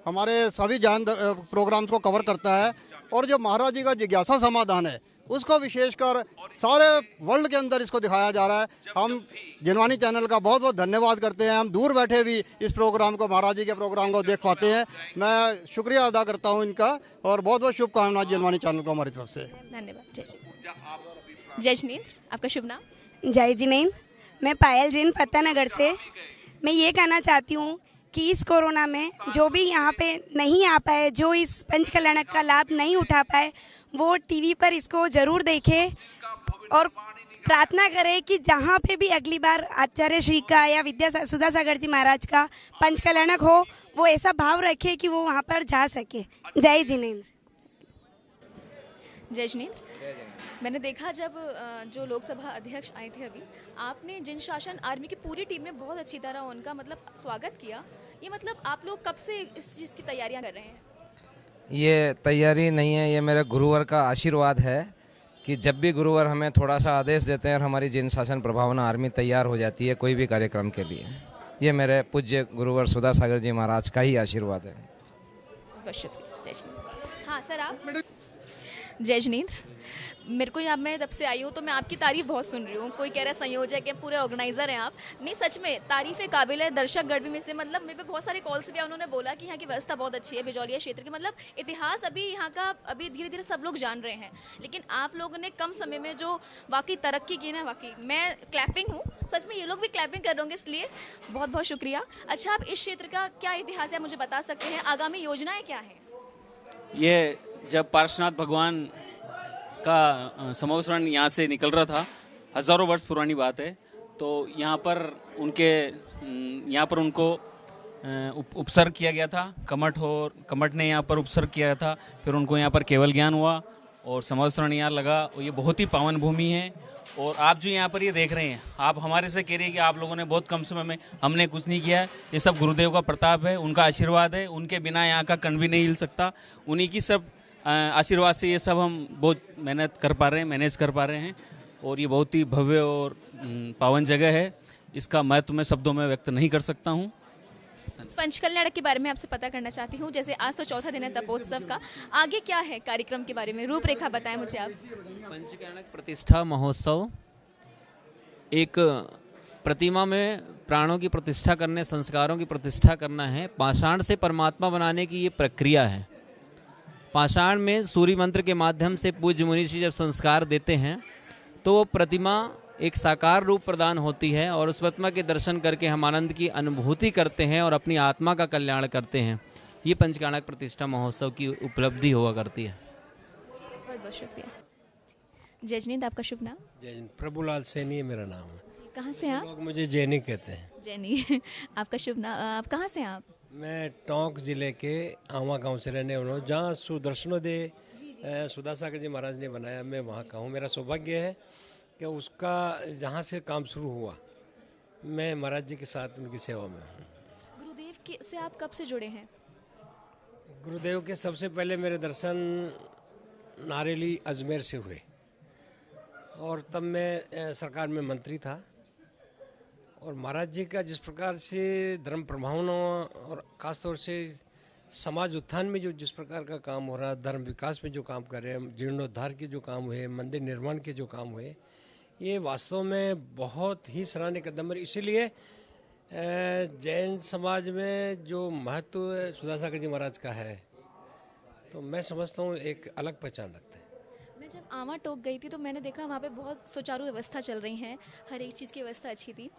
हमारे सभी जैन प्रोग्राम्स को कवर करता है, और जो महाराज जी का जिज्ञासा समाधान है उसको विशेषकर सारे वर्ल्ड के अंदर इसको दिखाया जा रहा है। हम जिनवानी चैनल का बहुत बहुत धन्यवाद करते हैं। हम दूर बैठे भी इस प्रोग्राम को, महाराज जी के प्रोग्राम को देख पाते हैं। मैं शुक्रिया अदा करता हूं इनका, और बहुत बहुत शुभकामनाएं जिनवानी चैनल को हमारी तरफ से। धन्यवाद। जय जिनेंद्र आपका शुभ नाम? जय जिनेंद्र, मैं पायल जैन फतेहनगर से। मैं ये कहना चाहती हूँ कि इस कोरोना में जो भी यहाँ पे नहीं आ पाए, जो इस पंचकल्याणक का लाभ नहीं उठा पाए, वो टीवी पर इसको ज़रूर देखें और प्रार्थना करें कि जहाँ पे भी अगली बार आचार्य श्री का या सुधा सागर जी महाराज का पंचकल्याणक हो, वो ऐसा भाव रखे कि वो वहाँ पर जा सके। जय जिनेंद्र। जय जिनेंद्र। मैंने देखा जब जो लोकसभा अध्यक्ष आए थे अभी, आपने जिन शासन आर्मी की पूरी टीम ने बहुत अच्छी तरह उनका मतलब स्वागत किया। ये मतलब आप लोग कब से इस चीज़ की तैयारियां कर रहे हैं? ये तैयारी नहीं है, ये मेरे गुरुवर का आशीर्वाद है कि जब भी गुरुवर हमें थोड़ा सा आदेश देते हैं और हमारी जिन शासन प्रभावना आर्मी तैयार हो जाती है कोई भी कार्यक्रम के लिए, ये मेरे पूज्य गुरुवर सुधा सागर जी महाराज का ही आशीर्वाद है। बहुत शुक्रिया। हाँ सर आप? जय जिनेंद्र। मेरे को यहाँ मैं जब से आई हूँ तो मैं आपकी तारीफ बहुत सुन रही हूँ। कोई कह रहा है संयोजक है, पूरे ऑर्गेनाइजर हैं आप। नहीं सच में तारीफ़ काबिल है। दर्शकगण भी में से मतलब मेरे पे बहुत सारे कॉल्स भी उन्होंने बोला कि यहाँ की व्यवस्था बहुत अच्छी है बिजौलिया क्षेत्र की। मतलब इतिहास अभी यहाँ का अभी धीरे धीरे सब लोग जान रहे हैं, लेकिन आप लोगों ने कम समय में जो वाकई तरक्की की ना, वाकई मैं क्लैपिंग हूँ। सच में ये लोग भी क्लैपिंग कर रहे होंगे, इसलिए बहुत बहुत शुक्रिया। अच्छा, आप इस क्षेत्र का क्या इतिहास है मुझे बता सकते हैं? आगामी योजनाएँ क्या हैं? ये जब पार्श्वनाथ भगवान का समवसरण यहाँ से निकल रहा था, हज़ारों वर्ष पुरानी बात है, तो यहाँ पर उनको उपसर्ग किया गया था। कमठ ने यहाँ पर उपसर्ग किया था, फिर उनको यहाँ पर केवल ज्ञान हुआ और समवसरण यहाँ लगा। और ये बहुत ही पावन भूमि है। और आप जो यहाँ पर ये देख रहे हैं, आप हमारे से कह रहे हैं कि आप लोगों ने बहुत कम समय में, हमने कुछ नहीं किया है। ये सब गुरुदेव का प्रताप है, उनका आशीर्वाद है। उनके बिना यहाँ का कण भी नहीं हिल सकता। उन्हीं की सब आशीर्वाद से ये सब हम बहुत मेहनत कर पा रहे हैं, मैनेज कर पा रहे हैं। और ये बहुत ही भव्य और पावन जगह है। इसका महत्व मैं शब्दों में व्यक्त नहीं कर सकता हूँ। पंचकल्याणक के बारे में आपसे पता करना चाहती हूँ। जैसे आज तो चौथा दिन है तपोत्सव का, आगे क्या है कार्यक्रम के बारे में रूपरेखा बताएं मुझे आप। पंचकल्याणक प्रतिष्ठा महोत्सव एक प्रतिमा में प्राणों की प्रतिष्ठा करने, संस्कारों की प्रतिष्ठा करना है। पाषाण से परमात्मा बनाने की ये प्रक्रिया है। पाषाण में सूर्य मंत्र के माध्यम से पूज्य मुनीषी जब संस्कार देते हैं तो वो प्रतिमा एक साकार रूप प्रदान होती है, और उस प्रतिमा के दर्शन करके हम आनंद की अनुभूति करते हैं और अपनी आत्मा का कल्याण करते हैं। ये पंचकल्याणक प्रतिष्ठा महोत्सव की उपलब्धि हुआ करती है। बहुत बहुत शुक्रिया। जय जिनेंद्र आपका शुभ नाम? जय प्रभुलाल सैनी है मेरा नाम। कहाँ से आप? लोग मुझे जैनी कहते हैं। जैनी आपका शुभ नाम। आप कहाँ से हैं आप? मैं टोंक जिले के आवा गांव से रहने वाला हूँ, जहाँ सुदर्शनोदय सुधा सागर जी महाराज ने बनाया, मैं वहाँ का हूँ। मेरा सौभाग्य है कि उसका जहाँ से काम शुरू हुआ, मैं महाराज जी के साथ उनकी सेवा में हूँ। गुरुदेव से आप कब से जुड़े हैं? गुरुदेव के सबसे पहले मेरे दर्शन नारेली अजमेर से हुए, और तब मैं सरकार में मंत्री था। और महाराज जी का जिस प्रकार से धर्म प्रभावना और खासतौर से समाज उत्थान में जो जिस प्रकार का काम हो रहा है, धर्म विकास में जो काम कर रहे हैं, जीर्णोद्धार के जो काम हुए, मंदिर निर्माण के जो काम हुए, ये वास्तव में बहुत ही सराहनीय कदम है। इसीलिए जैन समाज में जो महत्व सुधासागर जी महाराज का है, तो मैं समझता हूँ एक अलग पहचान रखते हैं। मैं जब आवा टोक गई थी तो मैंने देखा वहाँ पे बहुत सुचारू व्यवस्था चल रही है, हर एक चीज़ की व्यवस्था अच्छी थी।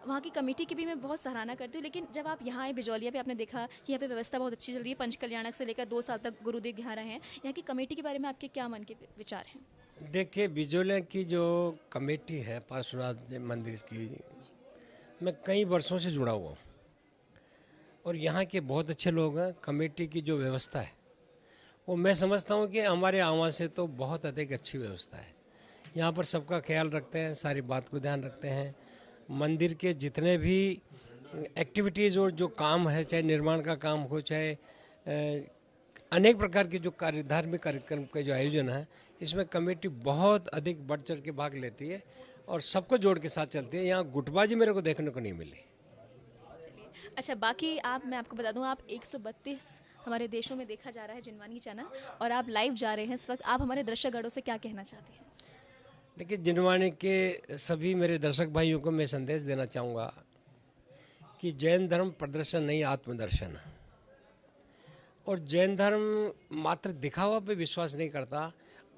वहाँ की कमेटी की भी मैं बहुत सराहना करती हूँ। लेकिन जब आप यहाँ आए बिजौलिया पे, आपने देखा कि यहाँ पे व्यवस्था बहुत अच्छी चल रही है। पंच कल्याणक से लेकर 2 साल तक गुरुदेव यहाँ रहे हैं। यहाँ की कमेटी के बारे में आपके क्या मन के विचार हैं? देखिए, बिजौलिया की जो कमेटी है पार्श्वनाथ मंदिर की, मैं कई वर्षों से जुड़ा हुआ हूँ और यहाँ के बहुत अच्छे लोग हैं। कमेटी की जो व्यवस्था है वो मैं समझता हूँ कि हमारे आवाज़ से तो बहुत अधिक अच्छी व्यवस्था है। यहाँ पर सबका ख्याल रखते हैं, सारी बात को ध्यान रखते हैं। मंदिर के जितने भी एक्टिविटीज़ और जो काम है, चाहे निर्माण का काम हो, चाहे अनेक प्रकार के जो धार्मिक कार्यक्रम के जो आयोजन है, इसमें कमेटी बहुत अधिक बढ़ चढ़ के भाग लेती है और सबको जोड़ के साथ चलती है। यहाँ गुटबाजी मेरे को देखने को नहीं मिली। अच्छा, बाकी मैं आपको बता दूँ, आप 132 हमारे देशों में देखा जा रहा है जिनवानी चैनल, और आप लाइव जा रहे हैं इस वक्त। आप हमारे दर्शकगणों से क्या कहना चाहते हैं? देखिए, जिनवानी के सभी मेरे दर्शक भाइयों को मैं संदेश देना चाहूँगा कि जैन धर्म प्रदर्शन नहीं, आत्मदर्शन है। और जैन धर्म मात्र दिखावा पे विश्वास नहीं करता,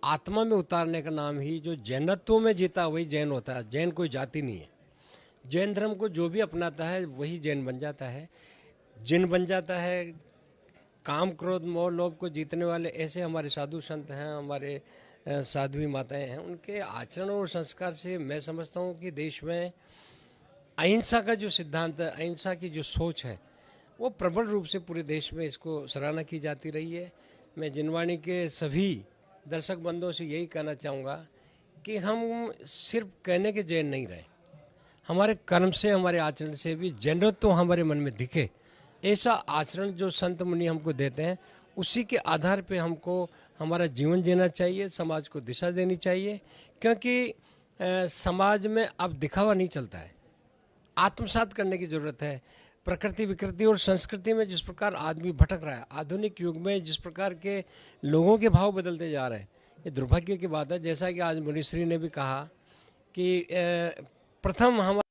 आत्मा में उतारने का नाम ही जो जैनत्व में जीता वही जैन होता है। जैन कोई जाति नहीं है। जैन धर्म को जो भी अपनाता है वही जैन बन जाता है, जिन बन जाता है। काम क्रोध मोह लोभ को जीतने वाले ऐसे हमारे साधु संत हैं, हमारे साध्वी माताएं हैं। उनके आचरण और संस्कार से मैं समझता हूँ कि देश में अहिंसा का जो सिद्धांत है, अहिंसा की जो सोच है, वो प्रबल रूप से पूरे देश में इसको सराहना की जाती रही है। मैं जिनवाणी के सभी दर्शक बंधुओं से यही कहना चाहूँगा कि हम सिर्फ कहने के जैन नहीं रहे, हमारे कर्म से, हमारे आचरण से भी जैनत्व हमारे मन में दिखे। ऐसा आचरण जो संत मुनि हमको देते हैं, उसी के आधार पे हमको हमारा जीवन जीना चाहिए, समाज को दिशा देनी चाहिए। क्योंकि समाज में अब दिखावा नहीं चलता है, आत्मसात करने की ज़रूरत है। प्रकृति विकृति और संस्कृति में जिस प्रकार आदमी भटक रहा है, आधुनिक युग में जिस प्रकार के लोगों के भाव बदलते जा रहे हैं, ये दुर्भाग्य की बात है। जैसा कि आज मुनिश्री ने भी कहा कि प्रथम हम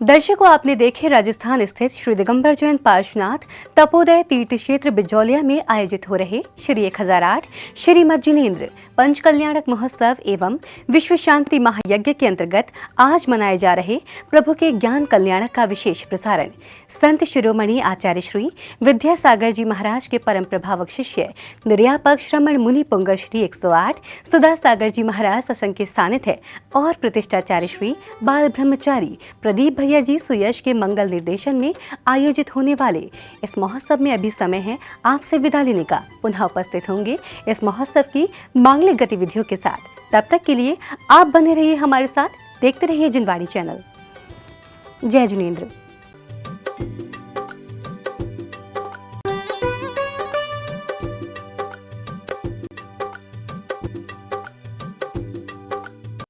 दर्शकों, आपने देखे राजस्थान स्थित श्री दिगंबर जैन पार्श्वनाथ तपोदय तीर्थ क्षेत्र बिजौलिया में आयोजित हो रहे श्री 1008 श्रीमद जिनेन्द्र पंच कल्याणक महोत्सव एवं विश्व शांति महायज्ञ के अंतर्गत आज मनाए जा रहे प्रभु के ज्ञान कल्याणक का विशेष प्रसारण संत शिरोमणि आचार्य श्री विद्यासागर जी महाराज के परम प्रभावक शिष्य निर्यापक श्रमण मुनि पुंगव श्री 108 सुधासागर जी महाराज सत्संग के सानिध्य और प्रतिष्ठाचार्य श्री बाल ब्रह्मचारी प्रदीप भैया जी सुयश के मंगल निर्देशन में आयोजित होने वाले इस महोत्सव में अभी समय है आपसे विदा लेने का। पुनः उपस्थित होंगे इस महोत्सव की मांगलिक गतिविधियों के साथ। तब तक के लिए आप बने रहिए हमारे साथ, देखते रहिए जिनवाणी चैनल। जय जिनेन्द्र।